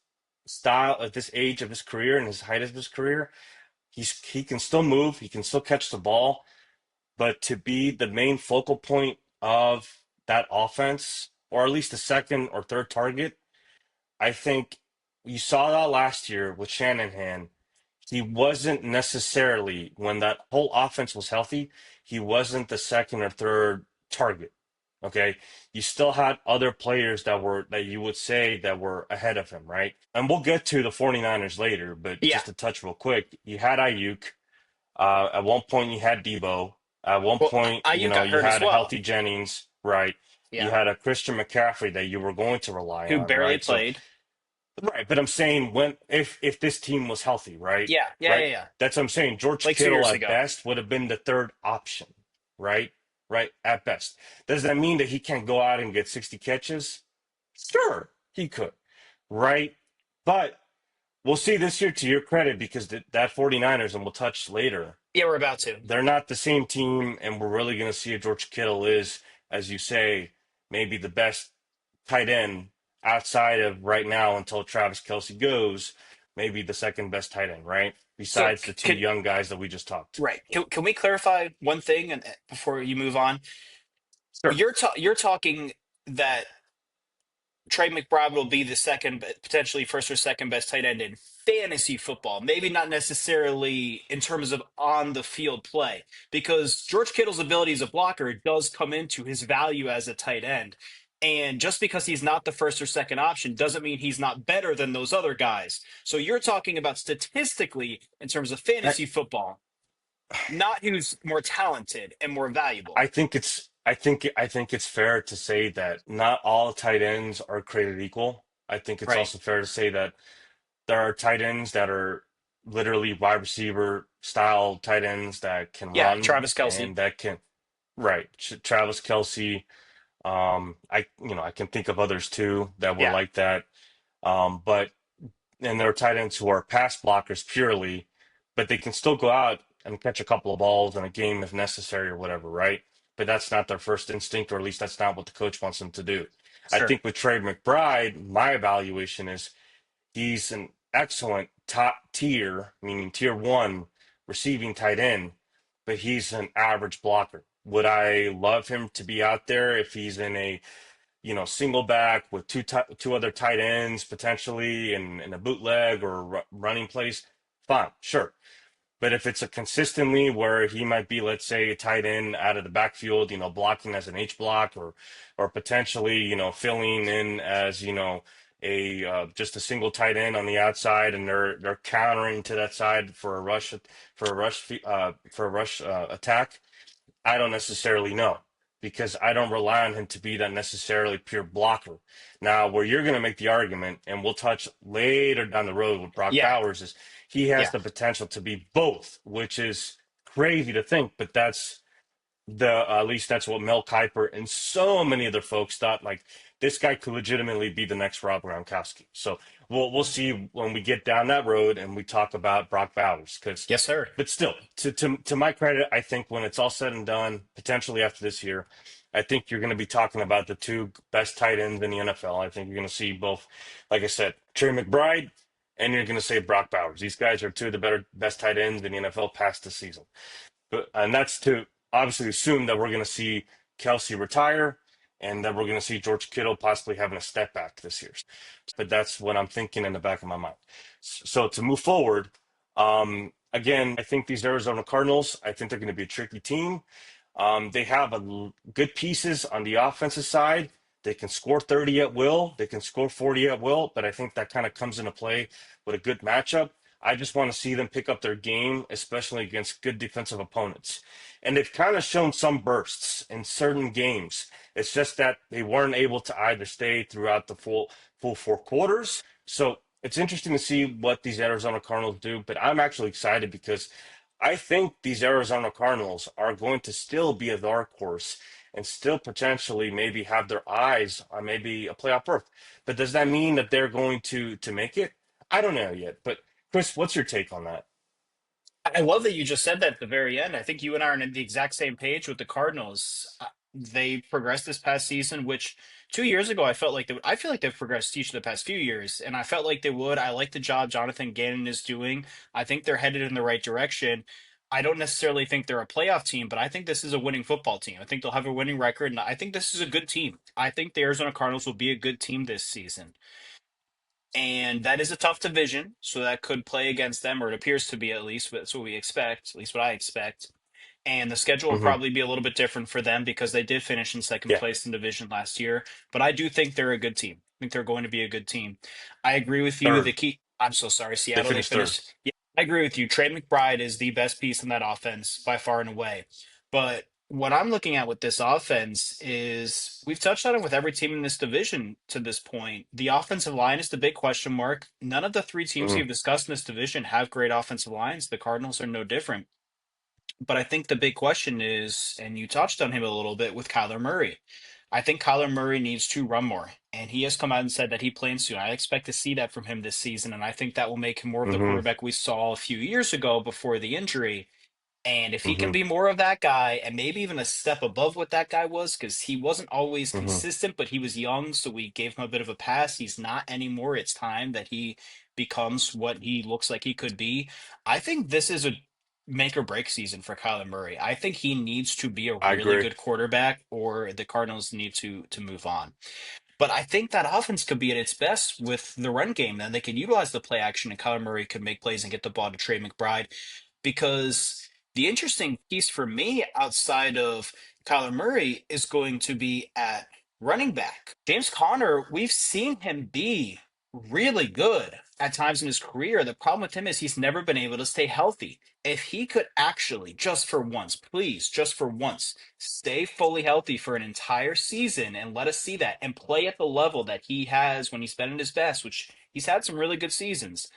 at this age of his career and his height of his career. He can still move, he can still catch the ball, but to be the main focal point of that offense, or at least the second or third target, I think you saw that last year with Shanahan. He wasn't necessarily, when that whole offense was healthy, he wasn't the second or third target. Okay. You still had other players that you would say that were ahead of him, right? And we'll get to the 49ers later, but Yeah. just to touch real quick, you had Ayuk. At one point, you had Debo. At one Well, point, Ayuk got you hurt as had a well. healthy Jennings, right? You Yeah. had a Christian McCaffrey that you were going to rely Who on, barely right? So played. right, but I'm saying when if this team was healthy, right? Yeah. Yeah. Yeah. Right? Yeah. That's what I'm saying. George Like two Kittle years at ago. best would have been the third option, right? Right, at best. Does that mean that he can't go out and get 60 catches? Sure, he could, right? But we'll see this year, to your credit, because that 49ers, and we'll touch later, Yeah, we're about to. they're not the same team, and we're really going to see if George Kittle is, as you say, maybe the best tight end outside of right now until Travis Kelsey goes, maybe the second best tight end, right? So Besides the two can young guys that we just talked. right. Can we clarify one thing and before you move on? Sure. You're talking that Trey McBride will be the second, potentially first or second best tight end in fantasy football. Maybe not necessarily in terms of on the field play, because George Kittle's ability as a blocker does come into his value as a tight end. And just because he's not the first or second option doesn't mean he's not better than those other guys. So you're talking about statistically in terms of I, fantasy football, not who's more talented and more valuable. I think it's fair to say that not all tight ends are created equal. I think it's Right. also fair to say that there are tight ends that are literally wide receiver style tight ends that can Yeah, run Travis Kelsey. and that can right. Travis Kelsey. I can think of others too that were Yeah. like that. But and there are tight ends who are pass blockers purely, but they can still go out and catch a couple of balls in a game if necessary or whatever, right? But that's not their first instinct, or at least that's not what the coach wants them to do. I Sure. think with Trey McBride, my evaluation is he's an excellent top tier, meaning tier one receiving tight end, but he's an average blocker. Would I love him to be out there if he's in a single back with two other tight ends potentially in a bootleg or running plays? Fine, sure. But if it's a consistently where he might be, let's say, a tight end out of the backfield, blocking as an H block or potentially, filling in as, a just a single tight end on the outside, and they're countering to that side for a rush attack. I don't necessarily know because I don't rely on him to be that necessarily pure blocker. Now, where you're going to make the argument, and we'll touch later down the road with Brock Yeah. Bowers, is he has Yeah. the potential to be both, which is crazy to think, but that's the at least that's what Mel Kiper and so many other folks thought. Like this guy could legitimately be the next Rob Gronkowski. So we'll see when we get down that road and we talk about Brock Bowers. Because, Yes, sir. but still, to my credit, I think when it's all said and done, potentially after this year, I think you're going to be talking about the two best tight ends in the NFL. I think you're going to see both, like I said, Trey McBride. And you're going to say Brock Bowers. These guys are two of the best tight ends in the NFL past the season. And that's to obviously assume that we're going to see Kelsey retire and that we're going to see George Kittle possibly having a step back this year. But that's what I'm thinking in the back of my mind. So to move forward, again, I think these Arizona Cardinals, I think they're going to be a tricky team. They have good pieces on the offensive side. They can score 30 at will. They can score 40 at will, but I think that kind of comes into play with a good matchup. I just want to see them pick up their game, especially against good defensive opponents. And they've kind of shown some bursts in certain games. It's just that they weren't able to either stay throughout the full 4 quarters. So it's interesting to see what these Arizona Cardinals do, but I'm actually excited because I think these Arizona Cardinals are going to still be a dark horse and still potentially maybe have their eyes on maybe a playoff berth. But does that mean that they're going to make it? I don't know yet. But Chris, what's your take on that? I love that you just said that at the very end. I think you and I are on the exact same page with the Cardinals. They progressed this past season, which 2 years ago I felt like they would. I feel like they've progressed each of the past few years, and I felt like they would. I like the job Jonathan Gannon is doing. I think they're headed in the right direction. I don't necessarily think they're a playoff team, but I think this is a winning football team. I think they'll have a winning record, and I think this is a good team. I think the Arizona Cardinals will be a good team this season. And that is a tough division, so that could play against them, or it appears to be at least. That's what we expect, at least what I expect. And the schedule will Hmm. probably be a little bit different for them because they did finish in second Yeah, place in division last year. But I do think they're a good team. I think they're going to be a good team. I agree with you. The third. key, I'm so sorry, They Seattle, they finished third. finished. Yeah, I agree with you. Trey McBride is the best piece in that offense by far and away. But what I'm looking at with this offense is we've touched on it with every team in this division to this point. The offensive line is the big question mark. None of the three teams Hmm. you've discussed in this division have great offensive lines. The Cardinals are no different. But I think the big question is, and you touched on him a little bit with Kyler Murray. I think Kyler Murray needs to run more, and he has come out and said that he plans to. I expect to see that from him this season, and I think that will make him more of the Hmm. quarterback we saw a few years ago before the injury. And if he can Hmm. be more of that guy, and maybe even a step above what that guy was, because he wasn't always Hmm. consistent, but he was young, so we gave him a bit of a pass. He's not anymore. It's time that he becomes what he looks like he could be. I think this is a make or break season for Kyler Murray. I think he needs to be a I really agree. good quarterback, or the Cardinals need to move on. But I think that offense could be at its best with the run game. Then they could utilize the play action, and Kyler Murray could make plays and get the ball to Trey McBride. Because the interesting piece for me outside of Kyler Murray is going to be at running back. James Conner, we've seen him be really good at times in his career. The problem with him is he's never been able to stay healthy. If he could actually, just for once, please, just for once, stay fully healthy for an entire season and let us see that and play at the level that he has when he's been at his best, which he's had some really good seasons.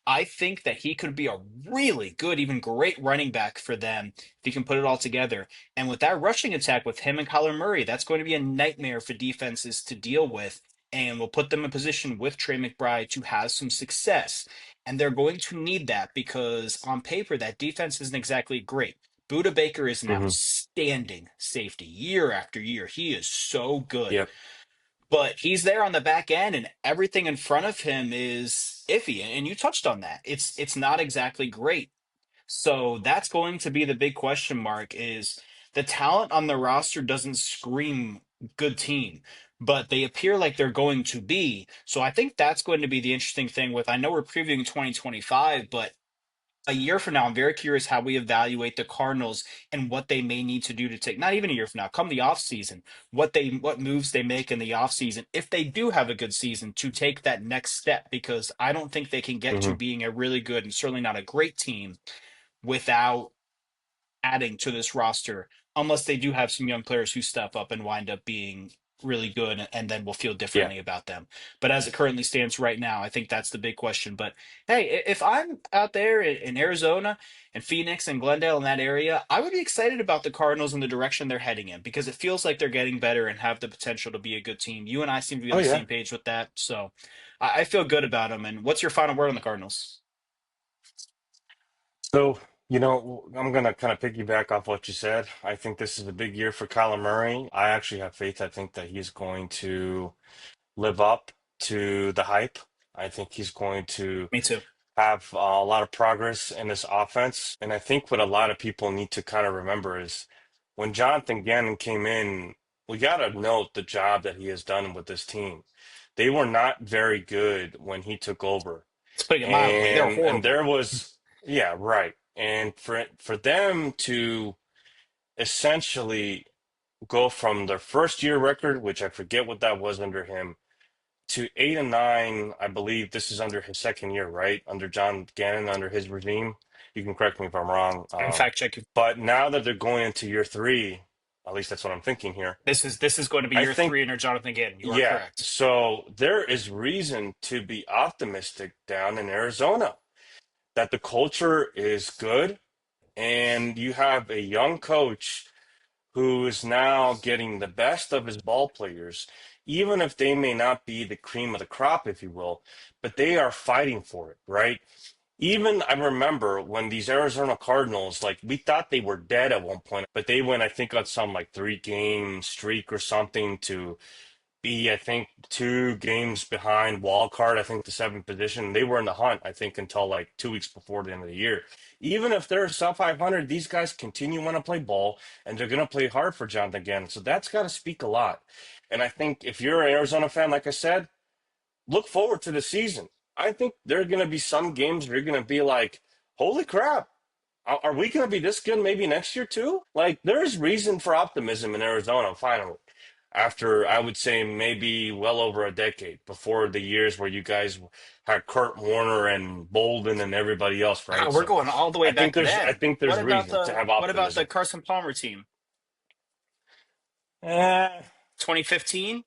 I think that he could be a really good, even great running back for them if he can put it all together. And with that rushing attack with him and Kyler Murray, that's going to be a nightmare for defenses to deal with. and will put them in position with Trey McBride to have some success. And they're going to need that because on paper, that defense isn't exactly great. Buda Baker is an Hmm. outstanding safety year after year. He is so good. Yep. But he's there on the back end, and everything in front of him is iffy. And you touched on that. It's not exactly great. So that's going to be the big question mark is the talent on the roster doesn't scream good team, but they appear like they're going to be. So I think that's going to be the interesting thing with I know we're previewing 2025, but a year from now, I'm very curious how we evaluate the Cardinals and what they may need to do to take, not even a year from now, come the offseason, what moves they make in the offseason, if they do have a good season, to take that next step, because I don't think they can get to Hmm. being a really good and certainly not a great team without adding to this roster, unless they do have some young players who step up and wind up being really good, and then we'll feel Yeah. differently about them. But as it currently stands right now, I think that's the big question. But hey, if I'm out there in Arizona and Phoenix and Glendale in that area, I would be excited about the Cardinals and the direction they're heading in because it feels like they're getting better and have the potential to be a good team. You and I seem to be on Oh the yeah. same page with that. So I feel good about them. And what's your final word on the Cardinals? So, I'm going to kind of piggyback off what you said. I think this is a big year for Kyler Murray. I actually have faith. I think that he's going to live up to the hype. I think he's going to Me too. have a lot of progress in this offense. And I think what a lot of people need to kind of remember is when Jonathan Gannon came in, we got to note the job that he has done with this team. They were not very good when he took over. It's putting it mildly. They're And horrible. there was, yeah, right. And for them to essentially go from their first year record, which I forget what that was under him, to 8-9. I believe this is under his second year, right? Under John Gannon, under his regime. You can correct me if I'm wrong. In fact, check. But now that they're going into year three, at least that's what I'm thinking here. This is going to be I year think, three under Jonathan Gannon. You are yeah. correct. So there is reason to be optimistic down in Arizona that the culture is good, and you have a young coach who is now getting the best of his ball players, even if they may not be the cream of the crop, if you will, but they are fighting for it, right? Even I remember when these Arizona Cardinals, like we thought they were dead at one point, but they went, I think, on some like 3-game streak or something to be, I think, 2 games behind wild card, I think the seventh position. They were in the hunt, I think, until like 2 weeks before the end of the year. Even if they're sub 500, these guys continue want to play ball and they're going to play hard for Jonathan again. So that's got to speak a lot. And I think if you're an Arizona fan, like I said, look forward to the season. I think there are going to be some games where you're going to be like, holy crap, are we going to be this good maybe next year too? Like, there's reason for optimism in Arizona finally. After I would say maybe well over a decade before the years where you guys had Kurt Warner and Bolden and everybody else, right? Wow, we're So going all the way back I then. think there's reason to have What about the optimism. Carson Palmer team? Eh, 2015?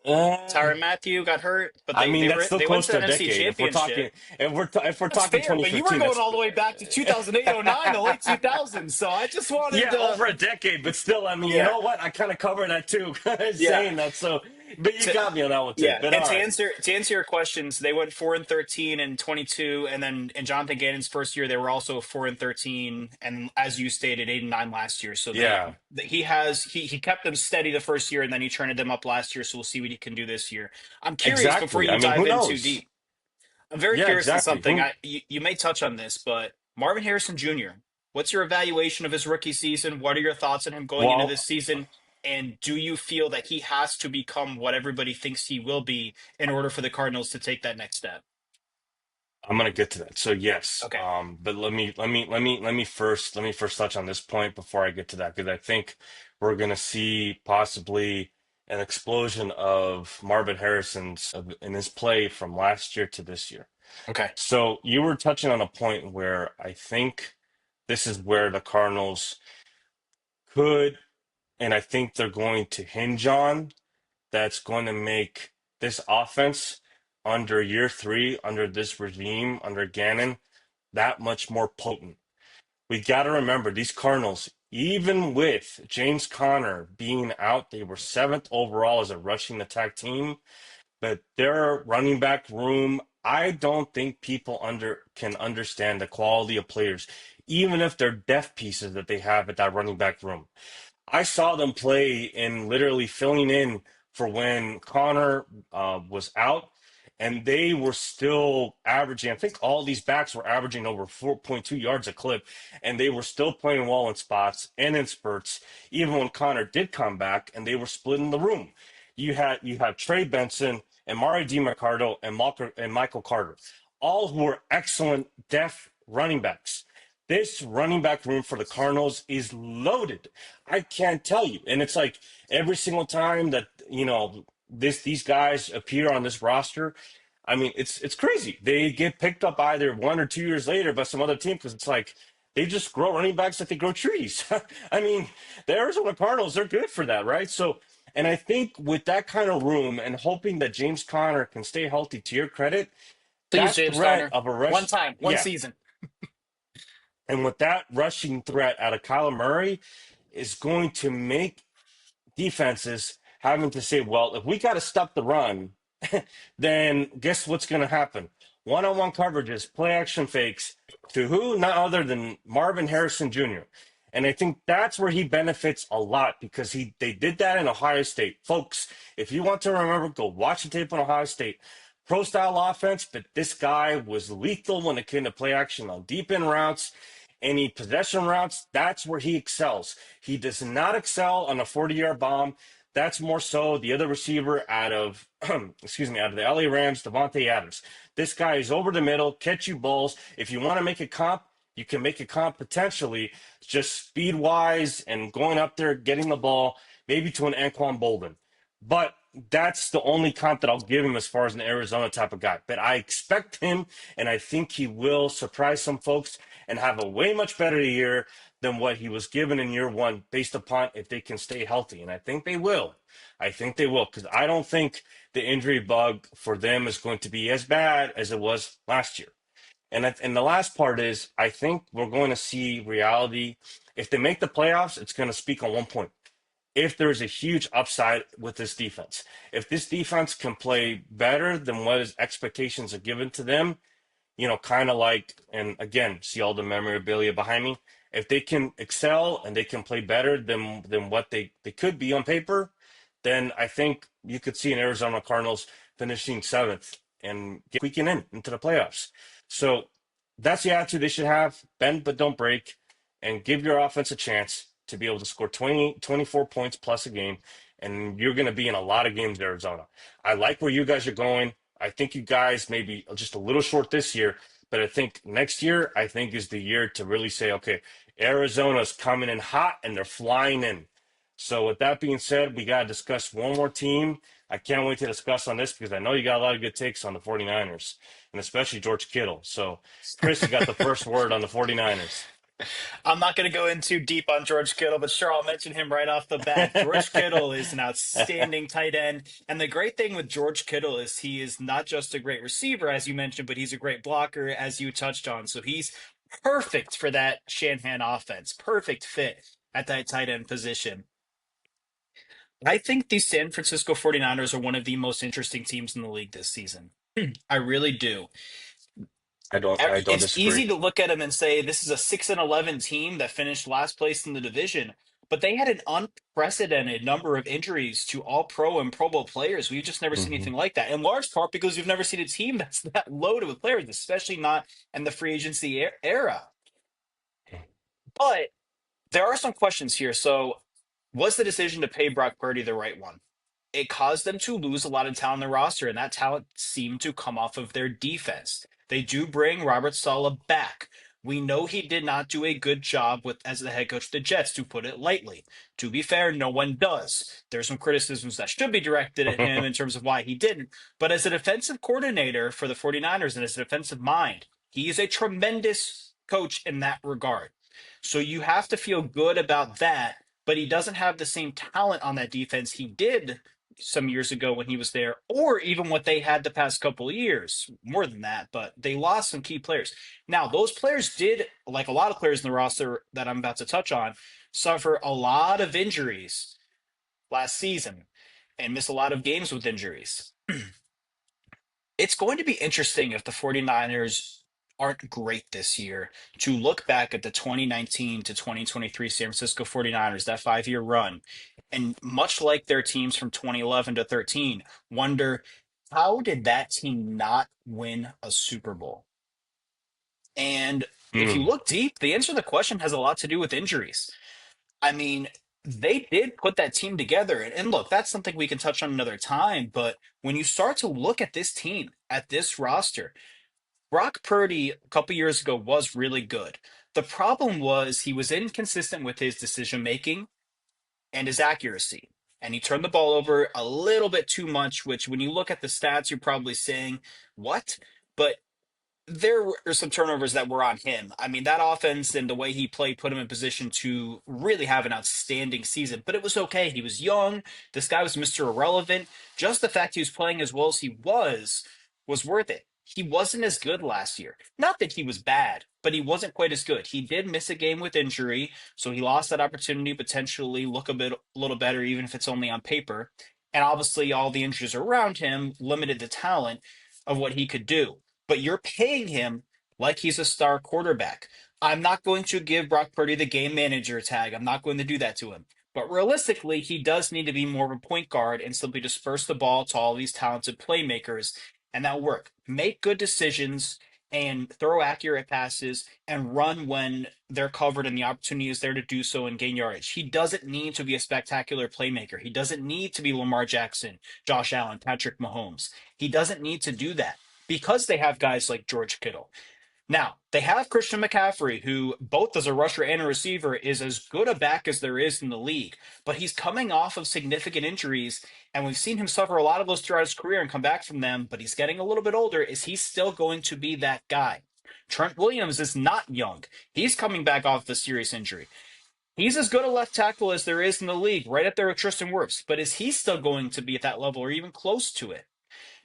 eh. Tyrann Matthew got hurt, but I mean, that's still they went close to to the a NFC decade. Championship. If we're That's talking fair, but you were 2015, going that's all the way back to 2008, '09, the late 2000s. So I just wanted yeah, to, over a decade, but still, I mean, you yeah, know what? I kind of covered that too, yeah. saying that. So, but you got me on that one too. Yeah, But and all right, to answer your questions, they went 4-13 and 22, and then in Jonathan Gannon's first year, they were also 4-13, and as you stated, 8-9 last year. So yeah, he kept them steady the first year, and then he turned them up last year. So we'll see what he can do this year. I'm curious before exactly. you I mean, dive who in too knows? deep. I'm very Yeah, curious in exactly. something. Who? You may touch on this, but Marvin Harrison Jr. What's your evaluation of his rookie season? What are your thoughts on him going into this Well, season? And do you feel that he has to become what everybody thinks he will be in order for the Cardinals to take that next step? I'm gonna get to that. So yes, Okay. but let me first touch on this point before I get to that because I think we're gonna see possibly an explosion of Marvin Harrison's in his play from last year to this year. Okay. So you were touching on a point where I think this is where the Cardinals could, and I think they're going to hinge on, that's going to make this offense under year three, under this regime, under Gannon, that much more potent. We got to remember these Cardinals, even with James Conner being out, they were seventh overall as a rushing attack team. but their running back room, I don't think people can understand the quality of players, even if they're depth pieces that they have at that running back room. I saw them play in literally filling in for when Connor was out, and they were still averaging. I think all these backs were averaging over 4.2 yards a clip, and they were still playing well in spots and in spurts, even when Connor did come back, and they were splitting the room. You had Trey Benson and Mari DiMarcardo and Michael Carter, all who were excellent depth running backs. This running back room for the Cardinals is loaded. I can't tell you. And it's like every single time that, these guys appear on this roster, I mean, it's crazy. They get picked up either 1 or 2 years later by some other team because it's like they just grow running backs like they grow trees. I mean, the Arizona Cardinals, they're good for that, right? So, and I think with that kind of room and hoping that James Conner can stay healthy, to your credit, Please, that James threat Conner. of a One rush, time, one yeah, season. and with that rushing threat out of Kyler Murray is going to make defenses having to say, well, if we got to stop the run, then guess what's going to happen? One-on-one coverages, play action fakes to who? Not other than Marvin Harrison Jr. And I think that's where he benefits a lot because they did that in Ohio State. Folks, if you want to remember, go watch the tape on Ohio State. Pro style offense, but this guy was lethal when it came to play action on deep end routes. Any possession routes, that's where he excels. He does not excel on a 40-yard bomb. That's more so the other receiver out of, out of the LA Rams, Devontae Adams. This guy is over the middle, catch you balls. If you want to make a comp, you can make a comp potentially just speed wise and going up there, getting the ball, maybe to an Anquan Bolden. But that's the only comp that I'll give him as far as an Arizona type of guy. But I expect him, and I think he will surprise some folks and have a way much better year than what he was given in year one based upon if they can stay healthy. And I think they will. I think they will because I don't think the injury bug for them is going to be as bad as it was last year. And the last part is I think we're going to see reality. If they make the playoffs, it's going to speak on one point. If there's a huge upside with this defense, if this defense can play better than what his expectations are given to them, kind of like, and again, see all the memorabilia behind me. If they can excel and they can play better than what they could be on paper, then I think you could see an Arizona Cardinals finishing seventh and squeaking into the playoffs. So that's the attitude they should have. Bend but don't break, and give your offense a chance to be able to score 24 points plus a game, and you're going to be in a lot of games, Arizona. I like where you guys are going. I think you guys may be just a little short this year, but I think next year, I think is the year to really say, okay, Arizona's coming in hot and they're flying in. So with that being said, we got to discuss one more team. I can't wait to discuss on this because I know you got a lot of good takes on the 49ers and especially George Kittle. So Chris, you got the first word on the 49ers. I'm not going to go in too deep on George Kittle, but sure, I'll mention him right off the bat. George Kittle is an outstanding tight end. And the great thing with George Kittle is he is not just a great receiver, as you mentioned, but he's a great blocker, as you touched on. So he's perfect for that Shanahan offense. Perfect fit at that tight end position. I think the San Francisco 49ers are one of the most interesting teams in the league this season. I really do. I don't It's disagree. easy to look at them and say this is a 6-11 team that finished last place in the division, but they had an unprecedented number of injuries to all pro and Pro Bowl players. We've just never seen Hmm. anything like that, in large part because we've never seen a team that's that loaded with players, especially not in the free agency era. But there are some questions here. So, was the decision to pay Brock Purdy the right one? It caused them to lose a lot of talent in the roster, and that talent seemed to come off of their defense. They do bring Robert Saleh back. We know he did not do a good job with as the head coach of the Jets, to put it lightly. To be fair, no one does. There's some criticisms that should be directed at him in terms of why he didn't. But as a defensive coordinator for the 49ers and as a defensive mind, he is a tremendous coach in that regard. So you have to feel good about that, but he doesn't have the same talent on that defense he did some years ago when he was there, or even what they had the past couple of years, more than that, but they lost some key players. Now, those players did, like a lot of players in the roster that I'm about to touch on, suffer a lot of injuries last season and miss a lot of games with injuries. It's going to be interesting if the 49ers aren't great this year to look back at the 2019 to 2023 San Francisco 49ers, that 5-year run, and much like their teams from 2011 to 13, wonder how did that team not win a Super Bowl? And if you Mm, look deep, the answer to the question has a lot to do with injuries. I mean, they did put that team together. And look, that's something we can touch on another time. But when you start to look at this team, at this roster, Brock Purdy a couple years ago was really good. The problem was he was inconsistent with his decision making and his accuracy. And he turned the ball over a little bit too much, which when you look at the stats, you're probably saying, what? But there were some turnovers that were on him. I mean, that offense and the way he played put him in position to really have an outstanding season, but it was okay. He was young. This guy was Mr. Irrelevant. Just the fact he was playing as well as he was worth it. He wasn't as good last year. Not that he was bad, but he wasn't quite as good. He did miss a game with injury, so he lost that opportunity to potentially look a little better, even if it's only on paper. And obviously, all the injuries around him limited the talent of what he could do, but you're paying him like he's a star quarterback. I'm not going to give Brock Purdy the game manager tag. I'm not going to do that to him. But realistically, he does need to be more of a point guard and simply disperse the ball to all these talented playmakers, and that'll work. Make good decisions and throw accurate passes and run when they're covered and the opportunity is there to do so and gain yardage. He doesn't need to be a spectacular playmaker. He doesn't need to be Lamar Jackson, Josh Allen, Patrick Mahomes. He doesn't need to do that because they have guys like George Kittle. Now, they have Christian McCaffrey, who both as a rusher and a receiver is as good a back as there is in the league, but he's coming off of significant injuries, and we've seen him suffer a lot of those throughout his career and come back from them, but he's getting a little bit older. Is he still going to be that guy? Trent Williams is not young. He's coming back off the serious injury. He's as good a left tackle as there is in the league, right up there with Tristan Wirfs, but is he still going to be at that level or even close to it?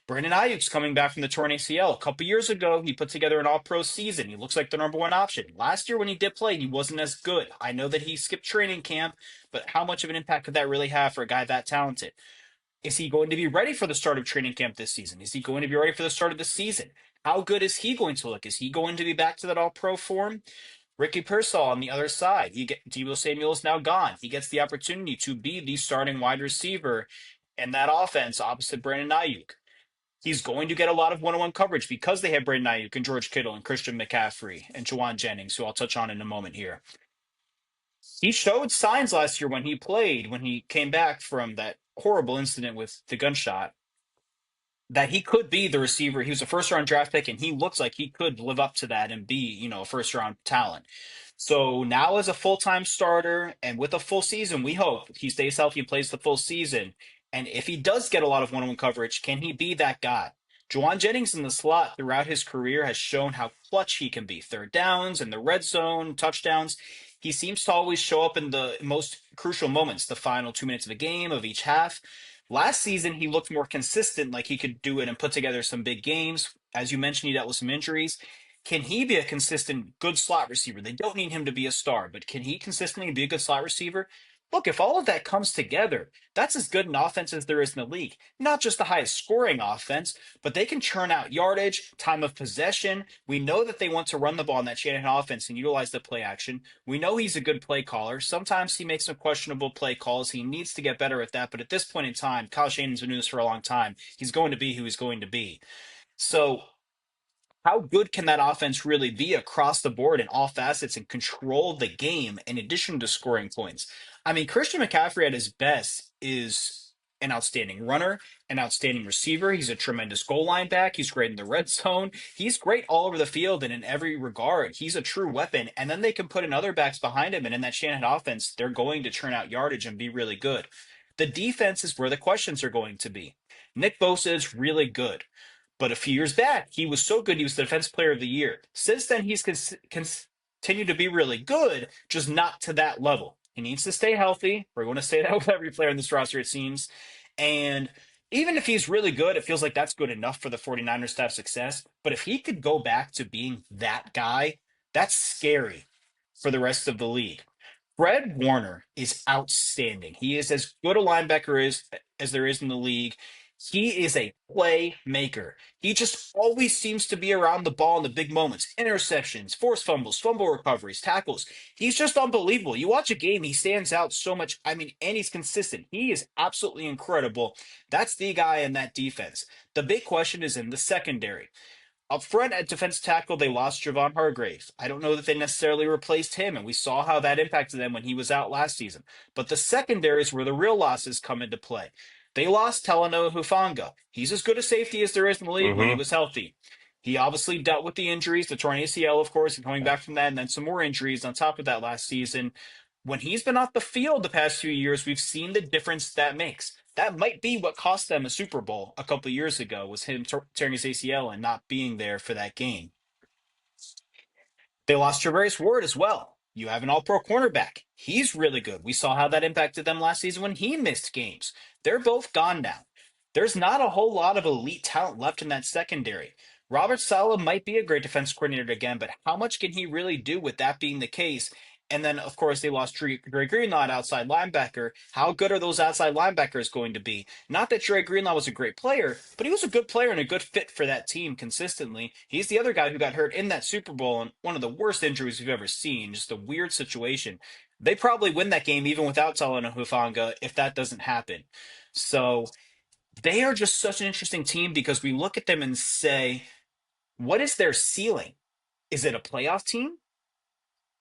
Brandon Ayuk's coming back from the torn ACL. A couple years ago, he put together an all-pro season. He looks like the number one option. Last year, when he did play, he wasn't as good. I know that he skipped training camp, but how much of an impact could that really have for a guy that talented? Is he going to be ready for the start of training camp this season? Is he going to be ready for the start of the season? How good is he going to look? Is he going to be back to that all-pro form? Ricky Pearsall on the other side. Deebo Samuel is now gone. He gets the opportunity to be the starting wide receiver in that offense opposite Brandon Ayuk. He's going to get a lot of one-on-one coverage because they have Brandon Ayuk and George Kittle and Christian McCaffrey and Jawan Jennings, who I'll touch on in a moment here. He showed signs last year when he played, when he came back from that horrible incident with the gunshot, that he could be the receiver. He was a first round draft pick, and he looks like he could live up to that and be, a first round talent. So now, as a full time starter and with a full season, we hope he stays healthy and plays the full season. And if he does get a lot of one on one coverage, can he be that guy? Juwan Jennings in the slot throughout his career has shown how clutch he can be. Third downs and the red zone, touchdowns. He seems to always show up in the most crucial moments, the final 2 minutes of a game, of each half. Last season, he looked more consistent, like he could do it and put together some big games. As you mentioned, he dealt with some injuries. Can he be a consistent, good slot receiver? They don't need him to be a star, but can he consistently be a good slot receiver? Look, if all of that comes together, that's as good an offense as there is in the league. Not just the highest scoring offense, but they can churn out yardage, time of possession. We know that they want to run the ball in that Shanahan offense and utilize the play action. We know he's a good play caller. Sometimes he makes some questionable play calls. He needs to get better at that. But at this point in time, Kyle Shanahan's been doing this for a long time. He's going to be who he's going to be. So how good can that offense really be across the board in all facets and control the game in addition to scoring points? I mean, Christian McCaffrey at his best is an outstanding runner, an outstanding receiver. He's a tremendous goal line back. He's great in the red zone. He's great all over the field and in every regard. He's a true weapon. And then they can put in other backs behind him. And in that Shanahan offense, they're going to churn out yardage and be really good. The defense is where the questions are going to be. Nick Bosa is really good. But a few years back, he was so good, he was the Defense Player of the Year. Since then, he's continued to be really good, just not to that level. He needs to stay healthy. We're going to say that with every player in this roster, it seems. And even if he's really good, it feels like that's good enough for the 49ers to have success. But if he could go back to being that guy, that's scary for the rest of the league. Fred Warner is outstanding. He is as good a linebacker as there is in the league. He is a playmaker. He just always seems to be around the ball in the big moments. Interceptions, forced fumbles, fumble recoveries, tackles. He's just unbelievable. You watch a game, he stands out so much. I mean, and he's consistent. He is absolutely incredible. That's the guy in that defense. The big question is in the secondary. Up front at defense tackle, they lost Javon Hargrave. I don't know that they necessarily replaced him, and we saw how that impacted them when he was out last season. But the secondary is where the real losses come into play. They lost Talanoa Hufanga. He's as good a safety as there is in the league when he Mm-hmm. was healthy. He obviously dealt with the injuries, the torn ACL, of course, and coming Yeah. back from that, and then some more injuries on top of that last season. When he's been off the field the past few years, we've seen the difference that makes. That might be what cost them a Super Bowl a couple of years ago, was him tearing his ACL and not being there for that game. They lost Travarius Ward as well. You have an all-pro cornerback. He's really good. We saw how that impacted them last season when he missed games. They're both gone now. There's not a whole lot of elite talent left in that secondary. Robert Saleh might be a great defense coordinator again, but how much can he really do with that being the case? And then, of course, they lost Dre Greenlaw, outside linebacker. How good are those outside linebackers going to be? Not that Dre Greenlaw was a great player, but he was a good player and a good fit for that team consistently. He's the other guy who got hurt in that Super Bowl, and one of the worst injuries we've ever seen. Just a weird situation. They probably win that game even without Talanoa Hufanga if that doesn't happen. So they are just such an interesting team because we look at them and say, what is their ceiling? Is it a playoff team?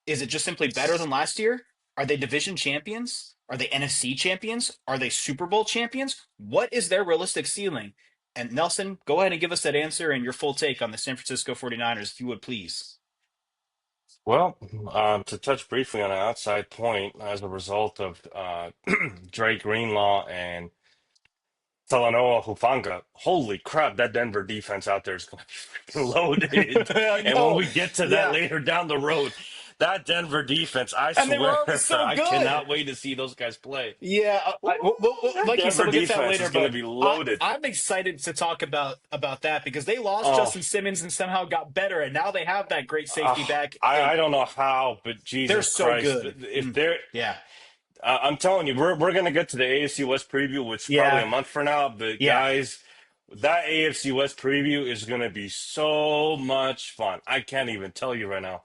Is it just simply better than last year? Are they division champions? Are they NFC champions? Are they Super Bowl champions? What is their realistic ceiling? And Nelson, go ahead and give us that answer and your full take on the San Francisco 49ers, if you would please. Well, to touch briefly on an outside point, as a result of Drake Greenlaw and Talanoa Hufanga, holy crap, that Denver defense out there is going to be freaking loaded. I And when know. we get to that Yeah. later down the road, that Denver defense, I And they were swear, always so I good. cannot wait to see those guys play. Yeah, Ooh, that like you said, Denver we'll get to that defense later. is going to But be loaded. I'm excited to talk about that because they lost Oh, Justin Simmons and somehow got better, and now they have that great safety back, and I don't know how, but they're Jesus so Christ, good. if they're Yeah, I'm telling you, we're gonna get to the AFC West preview, which is probably a yeah, month from now. But yeah, guys, that AFC West preview is gonna be so much fun. I can't even tell you right now.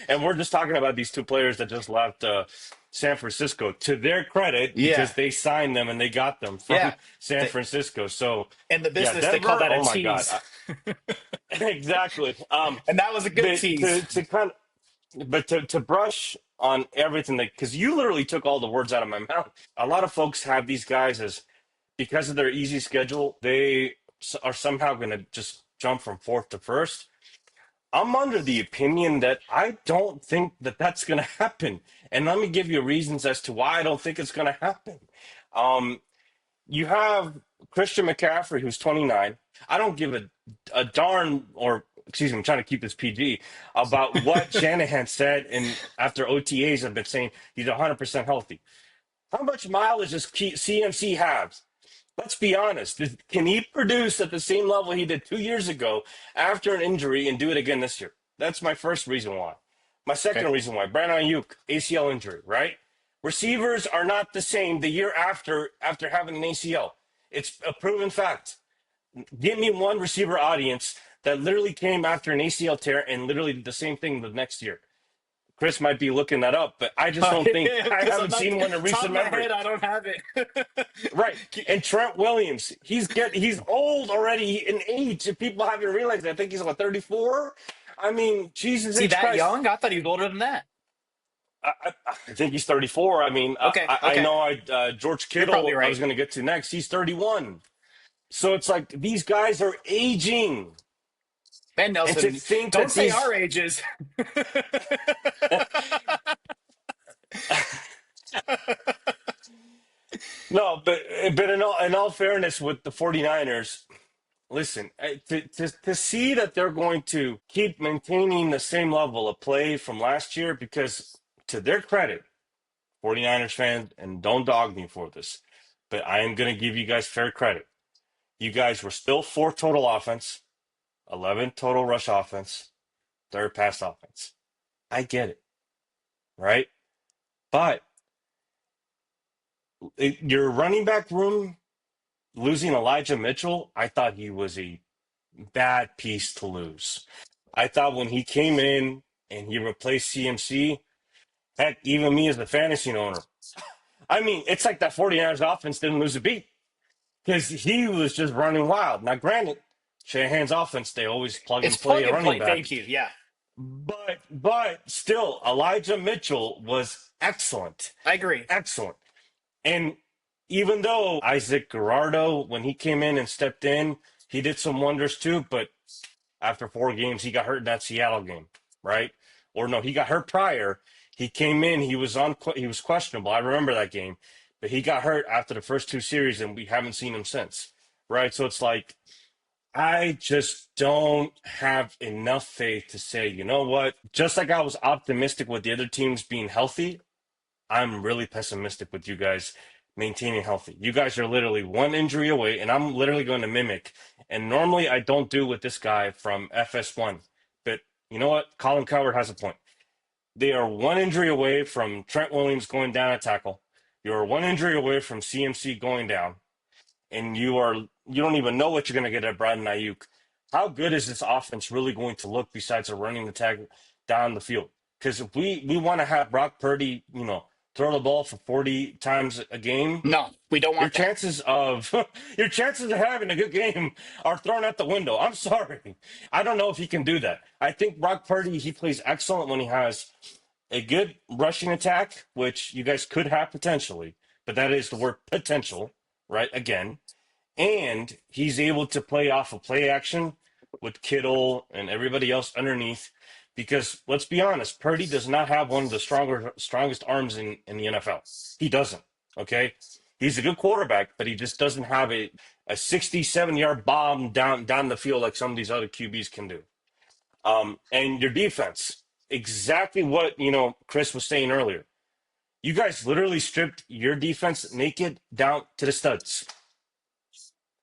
And we're just talking about these two players that just left San Francisco. To their credit, yeah, because they signed them and they got them from yeah. San They, Francisco. So in the yeah, business, they call Denver. that a Oh my God, tease, exactly. and that was a good But tease. to kind but to brush on everything that because you literally took all the words out of my mouth. A lot of folks have these guys as because of their easy schedule, they are somehow going to just jump from fourth to first. I'm under the opinion that I don't think that that's going to happen, and let me give you reasons as to why I don't think it's going to happen. Um, you have Christian McCaffrey, who's 29. I don't give a darn, or excuse me, I'm trying to keep this PG, about what Shanahan said. And after OTAs have been saying he's 100% healthy. How much mileage does CMC have? Let's be honest. Can he produce at the same level he did 2 years ago after an injury and do it again this year? That's my first reason why. My Okay. second reason why, Brandon Ayuk, ACL injury, right? Receivers are not the same the year after having an ACL. It's a proven fact. Give me one receiver audience that literally came after an ACL tear and literally did the same thing the next year. Chris might be looking that up, but I just don't think I Because I'm haven't not seen one in top recent of my memory. head, I don't have it. Right. And Trent Williams, he's old already in age. If people haven't realized that, I think he's like 34. I mean, Jesus See H that Christ. young? I thought he was older than that. I think he's 34. I mean, Okay, I okay, know George you're probably Kittle, I right. was going to get to next. He's 31. So it's like these guys are aging. Ben And to Nelson, think don't that say these our ages. no, but in all fairness with the 49ers, listen, to see that they're going to keep maintaining the same level of play from last year, because to their credit, 49ers fans, and don't dog me for this, but I am going to give you guys fair credit. You guys were still fourth total offense, 11 total rush offense, third pass offense. I get it, right? But your running back room losing Elijah Mitchell, I thought he was a bad piece to lose. I thought when he came in and he replaced CMC, heck, even me as the fantasy owner, I mean, it's like that 49ers offense didn't lose a beat because he was just running wild. Now, granted, Shanahan's offense, they always plug It's and play plug a and running play. back. Thank you. Yeah, But still, Elijah Mitchell was excellent. I agree. Excellent. And even though Isaac Gerardo, when he came in and stepped in, he did some wonders too, but after 4 games, he got hurt in that Seattle game, right? Or no, he got hurt prior. He came in, he was questionable. I remember that game, but he got hurt after the first 2 series, and we haven't seen him since, right? So it's like I just don't have enough faith to say, you know what? Just like I was optimistic with the other teams being healthy, I'm really pessimistic with you guys maintaining healthy. You guys are literally one injury away, and I'm literally going to mimic. And normally I don't do with this guy from FS1. But you know what? Colin Coward has a point. They are one injury away from Trent Williams going down at tackle. You're one injury away from CMC going down. And you don't even know what you're going to get at Brandon Ayuk. How good is this offense really going to look besides a running attack down the field? Because if we want to have Brock Purdy, throw the ball for 40 times a game, No, we don't your want that. chances of your chances of having a good game are thrown out the window. I'm sorry. I don't know if he can do that. I think Brock Purdy, he plays excellent when he has a good rushing attack, which you guys could have potentially, but that is the word potential, right? Again, and he's able to play off of play action with Kittle and everybody else underneath. Because let's be honest, Purdy does not have one of the strongest arms in the NFL. He doesn't. Okay. He's a good quarterback, but he just doesn't have a 67-yard bomb down the field like some of these other QBs can do. And your defense, exactly what Chris was saying earlier. You guys literally stripped your defense naked down to the studs.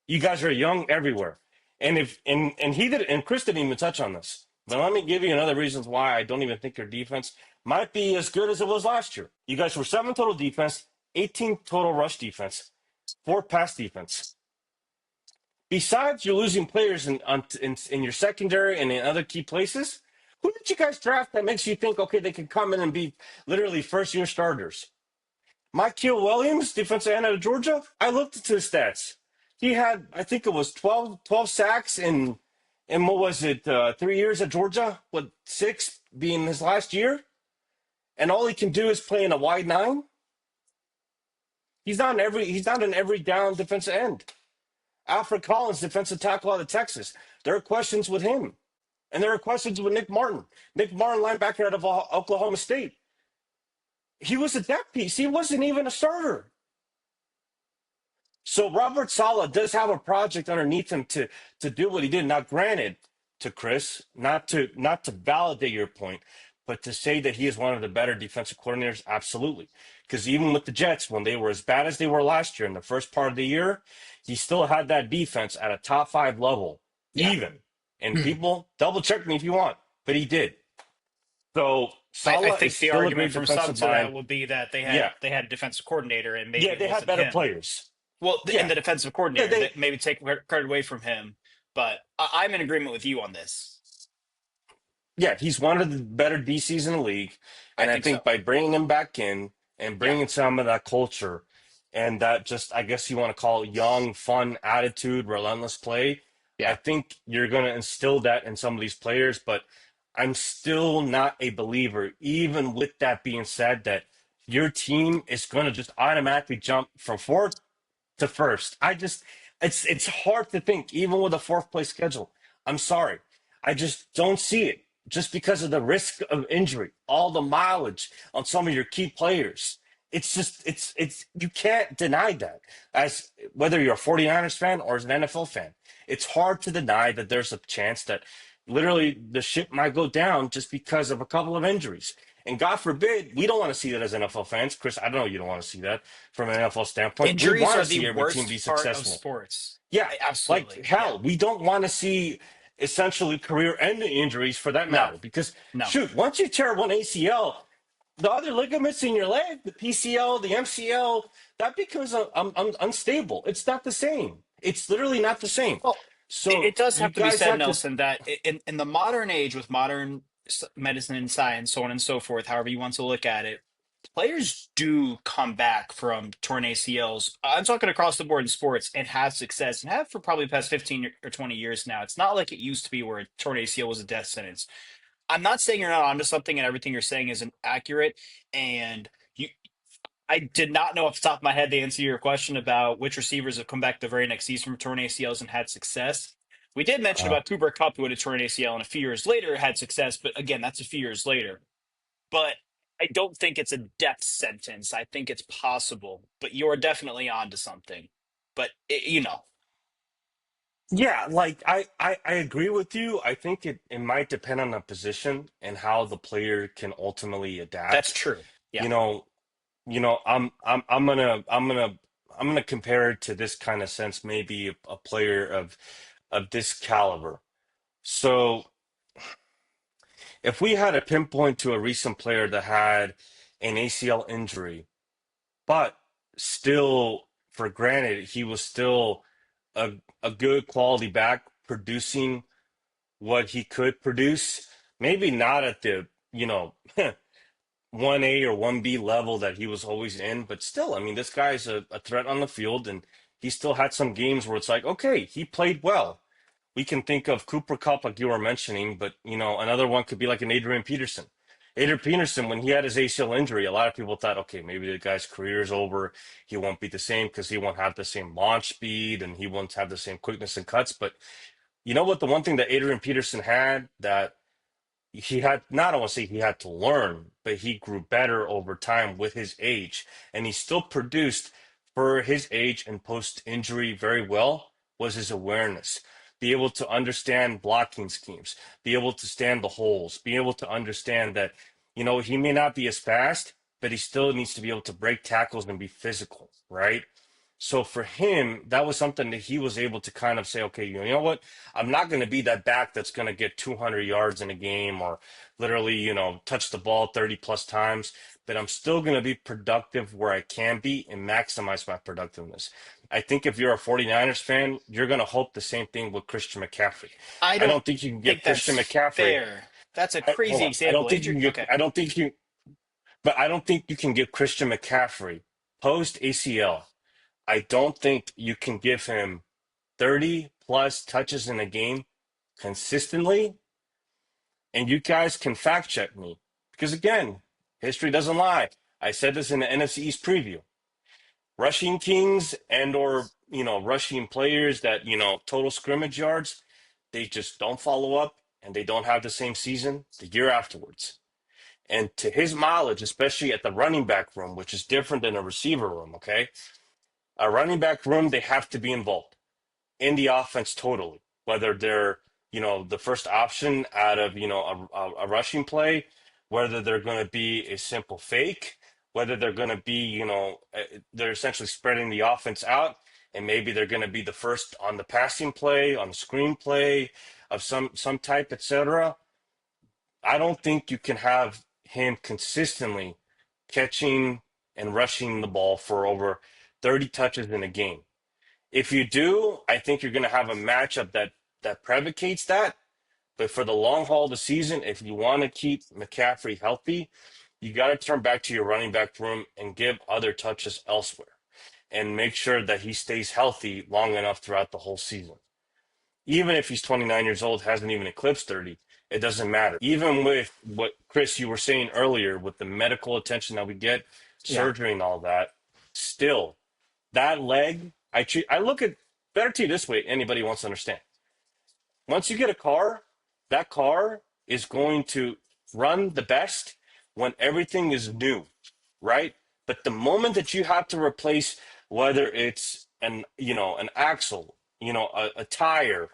You guys are young everywhere. And if and he did and Chris didn't even touch on this. But let me give you another reasons why I don't even think your defense might be as good as it was last year. You guys were 7 total defense, 18 total rush defense, 4 pass defense. Besides you're losing players in your secondary and in other key places, who did you guys draft that makes you think, okay, they can come in and be literally first-year starters? Mykeel Williams, defensive end out of Georgia, I looked at his stats. He had, I think it was 12 sacks in what was it, 3 years at Georgia, with 6 being his last year? And all he can do is play in a wide 9? He's not an every down defensive end. Alfred Collins, defensive tackle out of Texas. There are questions with him. And there are questions with Nick Martin. Nick Martin, linebacker out of Oklahoma State. He was a depth piece. He wasn't even a starter. So Robert Saleh does have a project underneath him to do what he did. Now, granted, to Chris, not to validate your point, but to say that he is one of the better defensive coordinators, absolutely. Because even with the Jets, when they were as bad as they were last year in the first part of the year, he still had that defense at a top 5 level, Yeah. even. And people double check me if you want, but he did. So I Saleh is think the still a argument great from some defensive to that mind. would be that Yeah, they had a defensive coordinator and maybe yeah, it they had wasn't better him. players. Well, and Yeah, the defensive yeah, coordinator they that maybe take credit away from him. But I'm in agreement with you on this. Yeah, he's one of the better DCs in the league. I And I think so. think by bringing him back in and Yeah. bringing some of that culture and that just, I guess you want to call it young, fun attitude, relentless play, I Yeah. think you're going to instill that in some of these players. But I'm still not a believer, even with that being said, that your team is going to just automatically jump from fourth to first. It's hard to think, even with a fourth place schedule. I'm sorry. I just don't see it. Just because of the risk of injury, all the mileage on some of your key players. It's just it's you can't deny that. As whether you're a 49ers fan or as an NFL fan, it's hard to deny that there's a chance that literally the ship might go down just because of a couple of injuries. And God forbid, we don't want to see that as NFL fans. Chris, I know you don't want to see that from an NFL standpoint. We Injuries want are to the see every team be worst part of successful. sports. Yeah, like Absolutely. Yeah. hell, we don't want to see essentially career-ending injuries for that No. matter. Because No. shoot, once you tear one ACL, the other ligaments in your leg, the PCL, the MCL, that becomes unstable. It's not the same. It's literally not the same. Well, So it does you have to be guys said, have to. Nelson, that in the modern age with modern medicine and science, so on and so forth, however you want to look at it, players do come back from torn ACLs. I'm talking across the board in sports and have success and have for probably the past 15 or 20 years now. It's not like it used to be where a torn ACL was a death sentence. I'm not saying you're not onto something and everything you're saying isn't accurate. And you, I did not know off the top of my head the answer to your question about which receivers have come back the very next season from torn ACLs and had success. We did mention Uh, about Cooper Kupp, who had a torn ACL and a few years later had success, but again, that's a few years later. But I don't think it's a death sentence. I think it's possible, but you're definitely onto something. But yeah, like I agree with you. I think it might depend on the position and how the player can ultimately that's adapt. true. Yeah, You know, I'm gonna compare it to this kind of sense, maybe a player of this caliber. So if we had a pinpoint to a recent player that had an ACL injury, but still, for granted, he was still a good quality back producing what he could produce, maybe not at the, 1A or 1B level that he was always in, but still, I mean, this guy's a threat on the field, and he still had some games where it's like, okay, he played well. We can think of Cooper Cup, like you were mentioning, but another one could be like an Adrian Peterson. Adrian Peterson, when he had his ACL injury, a lot of people thought, okay, maybe the guy's career is over. He won't be the same because he won't have the same launch speed and he won't have the same quickness and cuts. But you know what? The one thing that Adrian Peterson had that he had, not I want to say he had to learn, but he grew better over time with his age, and he still produced for his age and post injury very well, was his awareness. Be able to understand blocking schemes, be able to stand the holes, be able to understand that, he may not be as fast, but he still needs to be able to break tackles and be physical, right? So for him, that was something that he was able to kind of say, okay, you know what? I'm not going to be that back that's going to get 200 yards in a game or literally, touch the ball 30 plus times, but I'm still going to be productive where I can be and maximize my productiveness. I think if you're a 49ers fan, you're going to hope the same thing with Christian McCaffrey. I I don't don't think you can think get Christian that's McCaffrey. fair. That's a Hold crazy on. I don't example. think you Adrian, can get, okay. I don't think you, but I don't think you can get Christian McCaffrey post ACL. I don't think you can give him 30 plus touches in a game consistently. And you guys can fact check me because, again, history doesn't lie. I said this in the NFC East preview. Rushing kings and or, rushing players that, total scrimmage yards, they just don't follow up and they don't have the same season the year afterwards. And to his mileage, especially at the running back room, which is different than a receiver room, okay? A running back room, they have to be involved in the offense totally, whether they're, the first option out of, a rushing play, whether they're going to be a simple fake, whether they're going to be, they're essentially spreading the offense out. And maybe they're going to be the first on the passing play, on the screen play of some type, etc. I don't think you can have him consistently catching and rushing the ball for over 30 touches in a game. If you do, I think you're going to have a matchup that predicates that. But for the long haul of the season, if you want to keep McCaffrey healthy, you got to turn back to your running back room and give other touches elsewhere and make sure that he stays healthy long enough throughout the whole season. Even if he's 29 years old, hasn't even eclipsed 30, it doesn't matter. Even with what Chris, you were saying earlier, with the medical attention that we get, Yeah. surgery and all that, still that leg, I look at better to you this way. Anybody wants to understand. Once you get a car, that car is going to run the best when everything is new, right? But the moment that you have to replace, whether it's an axle, a tire,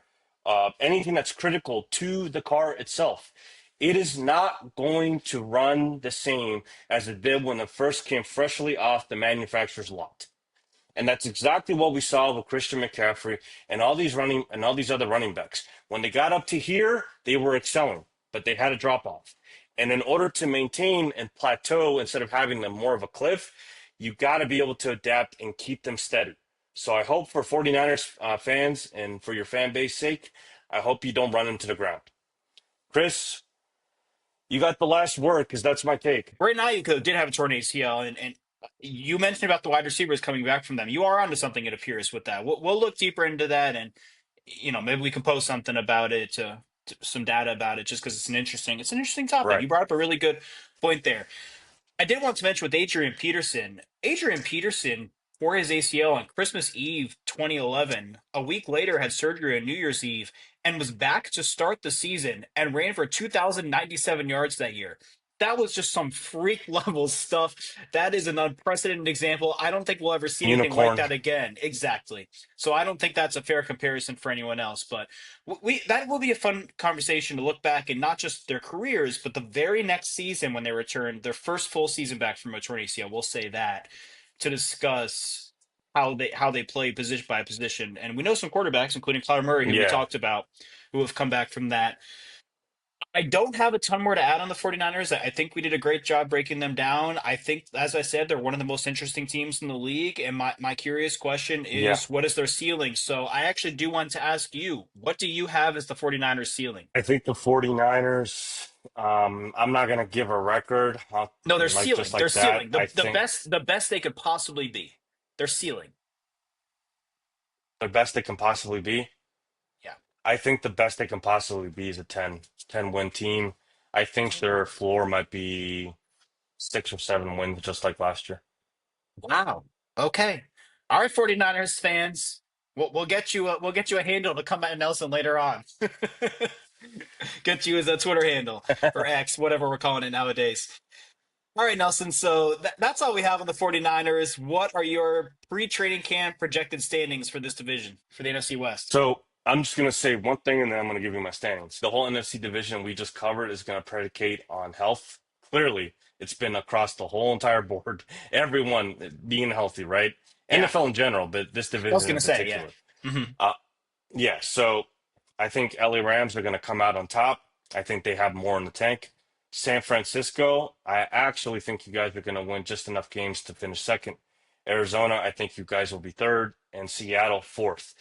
anything that's critical to the car itself, it is not going to run the same as it did when it first came freshly off the manufacturer's lot. And that's exactly what we saw with Christian McCaffrey and all these other running backs. When they got up to here, they were excelling, but they had a drop off. And in order to maintain and plateau instead of having them more of a cliff, you got to be able to adapt and keep them steady. So I hope for 49ers fans and for your fan base sake, I hope you don't run into the ground. Chris, you got the last word because that's my take. Right now, you did have a torn ACL, and you mentioned about the wide receivers coming back from them. You are onto something, it appears, with that. We'll look deeper into that, and maybe we can post something about it, some data about it, just because it's an interesting topic. Right. You brought up a really good point there. I did want to mention with Adrian Peterson. Adrian Peterson tore his ACL on Christmas Eve 2011. A week later, had surgery on New Year's Eve and was back to start the season and ran for 2,097 yards that year. That was just some freak level stuff. That is an unprecedented example. I don't think we'll ever see anything like Unicorn. that again. Exactly. So I don't think that's a fair comparison for anyone else. But we that will be a fun conversation to look back and not just their careers, but the very next season when they return, their first full season back from a torn ACL. We'll say that to discuss how they play position by position. And we know some quarterbacks, including Kyler Murray, who we Yeah. talked about, who have come back from that. I don't have a ton more to add on the 49ers. I think we did a great job breaking them down. I think, as I said, they're one of the most interesting teams in the league. And my curious question Yeah. is, what is their ceiling? So I actually do want to ask you, what do you have as the 49ers ceiling? I think the 49ers, I'm not going to give a record No, their like just ceiling. Their like that. ceiling. I The think best they could possibly be. Their ceiling. the best they can possibly be. Yeah. I think the best they can possibly be is a 10 win team. I think their floor might be 6 or 7 wins, just like last year. Wow. Okay. All right, 49ers fans. We'll get you a handle to come at Nelson later on. Get you as a Twitter handle or X, whatever we're calling it nowadays. All right, Nelson. So that's all we have on the 49ers. What are your pre-training camp projected standings for this division for the NFC West? So I'm just going to say one thing and then I'm going to give you my standings. The whole NFC division we just covered is going to predicate on health. Clearly, it's been across the whole entire board, everyone being healthy, right? Yeah, NFL in general, but this I was division in gonna say, yeah. particular. Hmm. Uh, yeah, so I think LA Rams are going to come out on top. I think they have more in the tank. San Francisco, I actually think you guys are going to win just enough games to finish second. Arizona, I think you guys will be third, and Seattle fourth.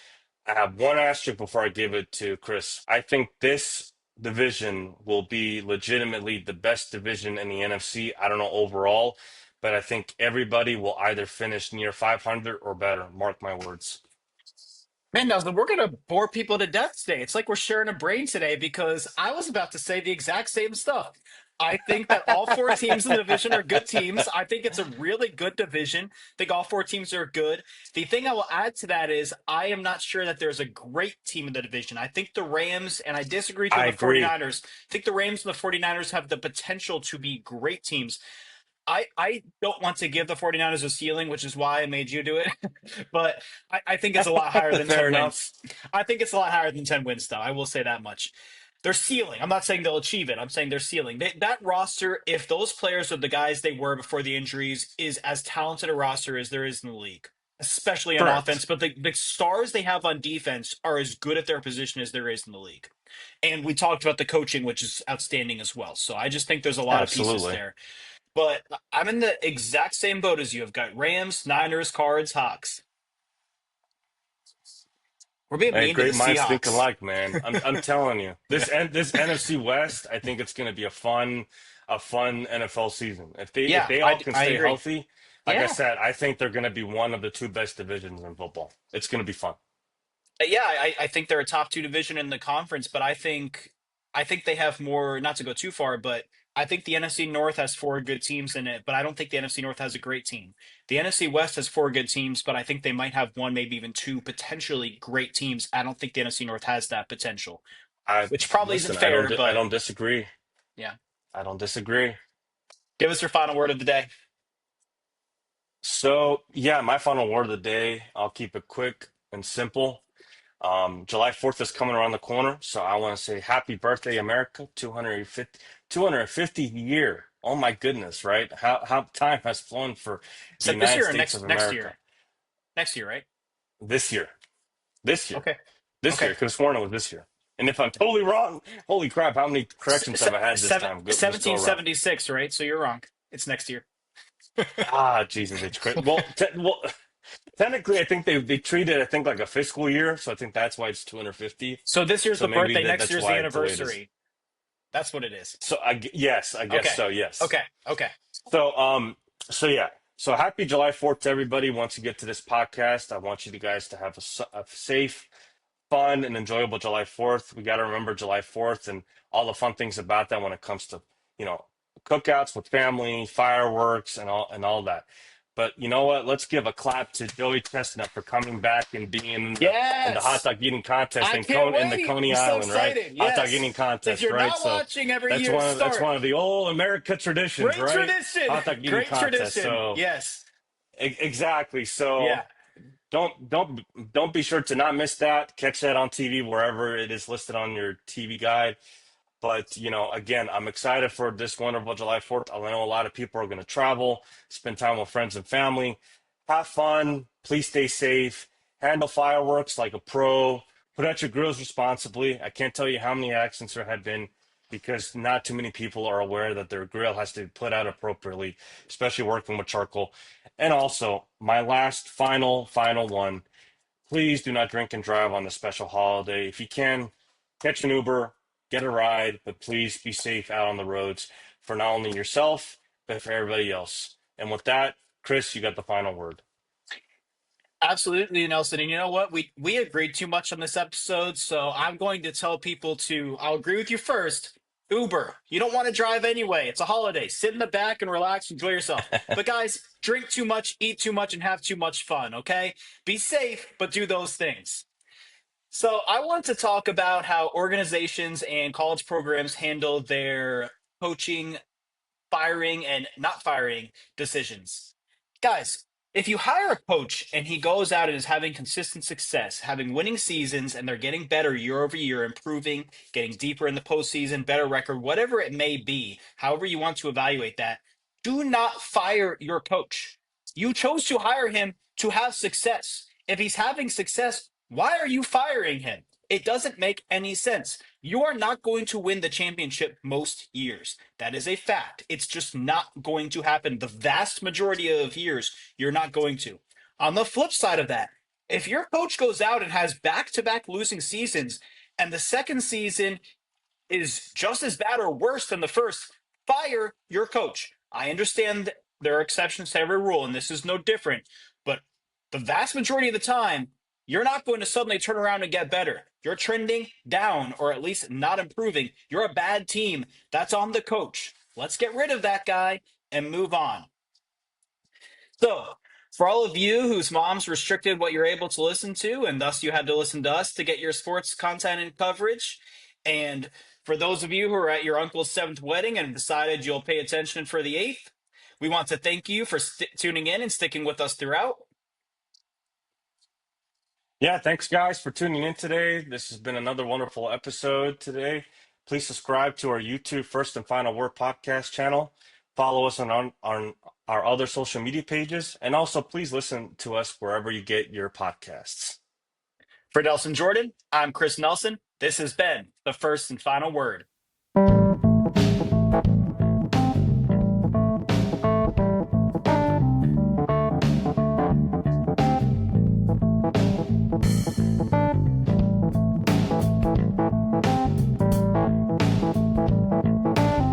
I have one asterisk before I give it to Chris. I think this division will be legitimately the best division in the NFC. I don't know overall, but I think everybody will either finish near 500 or better. Mark my words. Man, Nelson, we're gonna bore people to death today. It's like we're sharing a brain today because I was about to say the exact same stuff. I think that all four teams in the division are good teams. I think it's a really good division. I think all four teams are good. The thing I will add to that is I am not sure that there's a great team in the division. I think the Rams, and I disagree with I the agree. 49ers, I think the Rams and the 49ers have the potential to be great teams. I don't want to give the 49ers a ceiling, which is why I made you do it. But I think it's a lot higher than Fair 10 wins. enough. I think it's a lot higher than 10 wins, though. I will say that much. Their ceiling, I'm not saying they'll achieve it. I'm saying their ceiling. That roster, if those players are the guys they were before the injuries, is as talented a roster as there is in the league, especially on offense. Correct. But the stars they have on defense are as good at their position as there is in the league. And we talked about the coaching, which is outstanding as well. So I just think there's a lot of pieces Absolutely. there. But I'm in the exact same boat as you. I've got Rams, Niners, Cards, Hawks. We're being Hey, mean to the great minds think Seahawks. alike, man. I'm telling you. This NFC West, I think it's going to be a fun NFL season. If Yeah, they I, all can I stay agree. healthy, like I Yeah. said, I think they're going to be one of the two best divisions in football. It's going to be fun. Yeah, I think they're a top two division in the conference, but I think they have more, not to go too far, but I think the NFC North has four good teams in it, but I don't think the NFC North has a great team. The NFC West has four good teams, but I think they might have one, maybe even two potentially great teams. I don't think the NFC North has that potential, I which probably isn't listen. I don't. fair, I but don't disagree. yeah. I don't disagree. Give us your final word of the day. So yeah, my final word of the day. I'll keep it quick and simple. July 4th is coming around the corner, so I want to say happy birthday, America. 250 year. Oh my goodness, right? How time has flown for the Is this United year or States of next America year? Next year, right? this year. This year. Okay. This year. Okay. Could have sworn it was this year. And if I'm totally wrong, holy crap, how many corrections have I had this time? This go around. 1776, right? So you're wrong. It's next year. Ah, Jesus H. Christ. Well, technically, I think they treat it, I think, like a fiscal year. So I think that's why it's 250. So this year's So the maybe birthday, next that's year's the why it's the way it is. anniversary. That's what it is. So yes, I guess Okay. so. Yes. Okay. Okay. So so yeah. So happy July 4th to everybody. Once you get to this podcast, I want you guys to have a safe, fun, and enjoyable July 4th. We got to remember July 4th and all the fun things about that when it comes to, you know, cookouts with family, fireworks, and all that. But you know what? Let's give a clap to Joey Chestnut for coming back and being in the hot Yes. dog eating contest I can't in the wait. I'm Coney so Island, right? excited. Hot dog eating Yes. If contest, you're right? not So watching every year, that's start. one of the old America traditions, Great right? tradition. Hot dog eating Great contest. tradition. So Yes. exactly. So Yeah. don't be sure to not miss that. Catch that on TV wherever it is listed on your TV guide. But you know, again, I'm excited for this wonderful July 4th. I know a lot of people are going to travel, spend time with friends and family. Have fun. Please stay safe. Handle fireworks like a pro. Put out your grills responsibly. I can't tell you how many accidents there have been because not too many people are aware that their grill has to be put out appropriately, especially working with charcoal. And also, my last final one. Please do not drink and drive on the special holiday. If you can, catch an Uber, get a ride, but please be safe out on the roads for not only yourself, but for everybody else. And with that, Chris, you got the final word. Absolutely, Nelson. And you know what? We agreed too much on this episode, so I'm going to tell people to. I'll agree with you first. Uber. You don't want to drive anyway. It's a holiday. Sit in the back and relax, enjoy yourself. But guys, drink too much, eat too much, and have too much fun. Okay? Be safe, but do those things. So I want to talk about how organizations and college programs handle their coaching firing and not firing decisions. Guys, if you hire a coach and he goes out and is having consistent success, having winning seasons, and they're getting better year over year, improving, getting deeper in the postseason, better record, whatever it may be, however you want to evaluate that, do not fire your coach. You chose to hire him to have success. If he's having success, why are you firing him? It doesn't make any sense. You are not going to win the championship most years. That is a fact. It's just not going to happen. The vast majority of years, you're not going to. On the flip side of that, if your coach goes out and has back to back losing seasons, and the second season is just as bad or worse than the first, fire your coach. I understand there are exceptions to every rule, and this is no different, but the vast majority of the time, you're not going to suddenly turn around and get better. You're trending down, or at least not improving. You're a bad team. That's on the coach. Let's get rid of that guy and move on. So, for all of you whose moms restricted what you're able to listen to, and thus you had to listen to us to get your sports content and coverage, and for those of you who are at your uncle's seventh wedding and decided you'll pay attention for the eighth, we want to thank you for tuning in and sticking with us throughout. Yeah, thanks guys for tuning in today. This has been another wonderful episode today. Please subscribe to our YouTube First and Final Word podcast channel. Follow us on our other social media pages, and also please listen to us wherever you get your podcasts. For Nelson Jordan, I'm Chris Nelson. This has been the First and Final Word.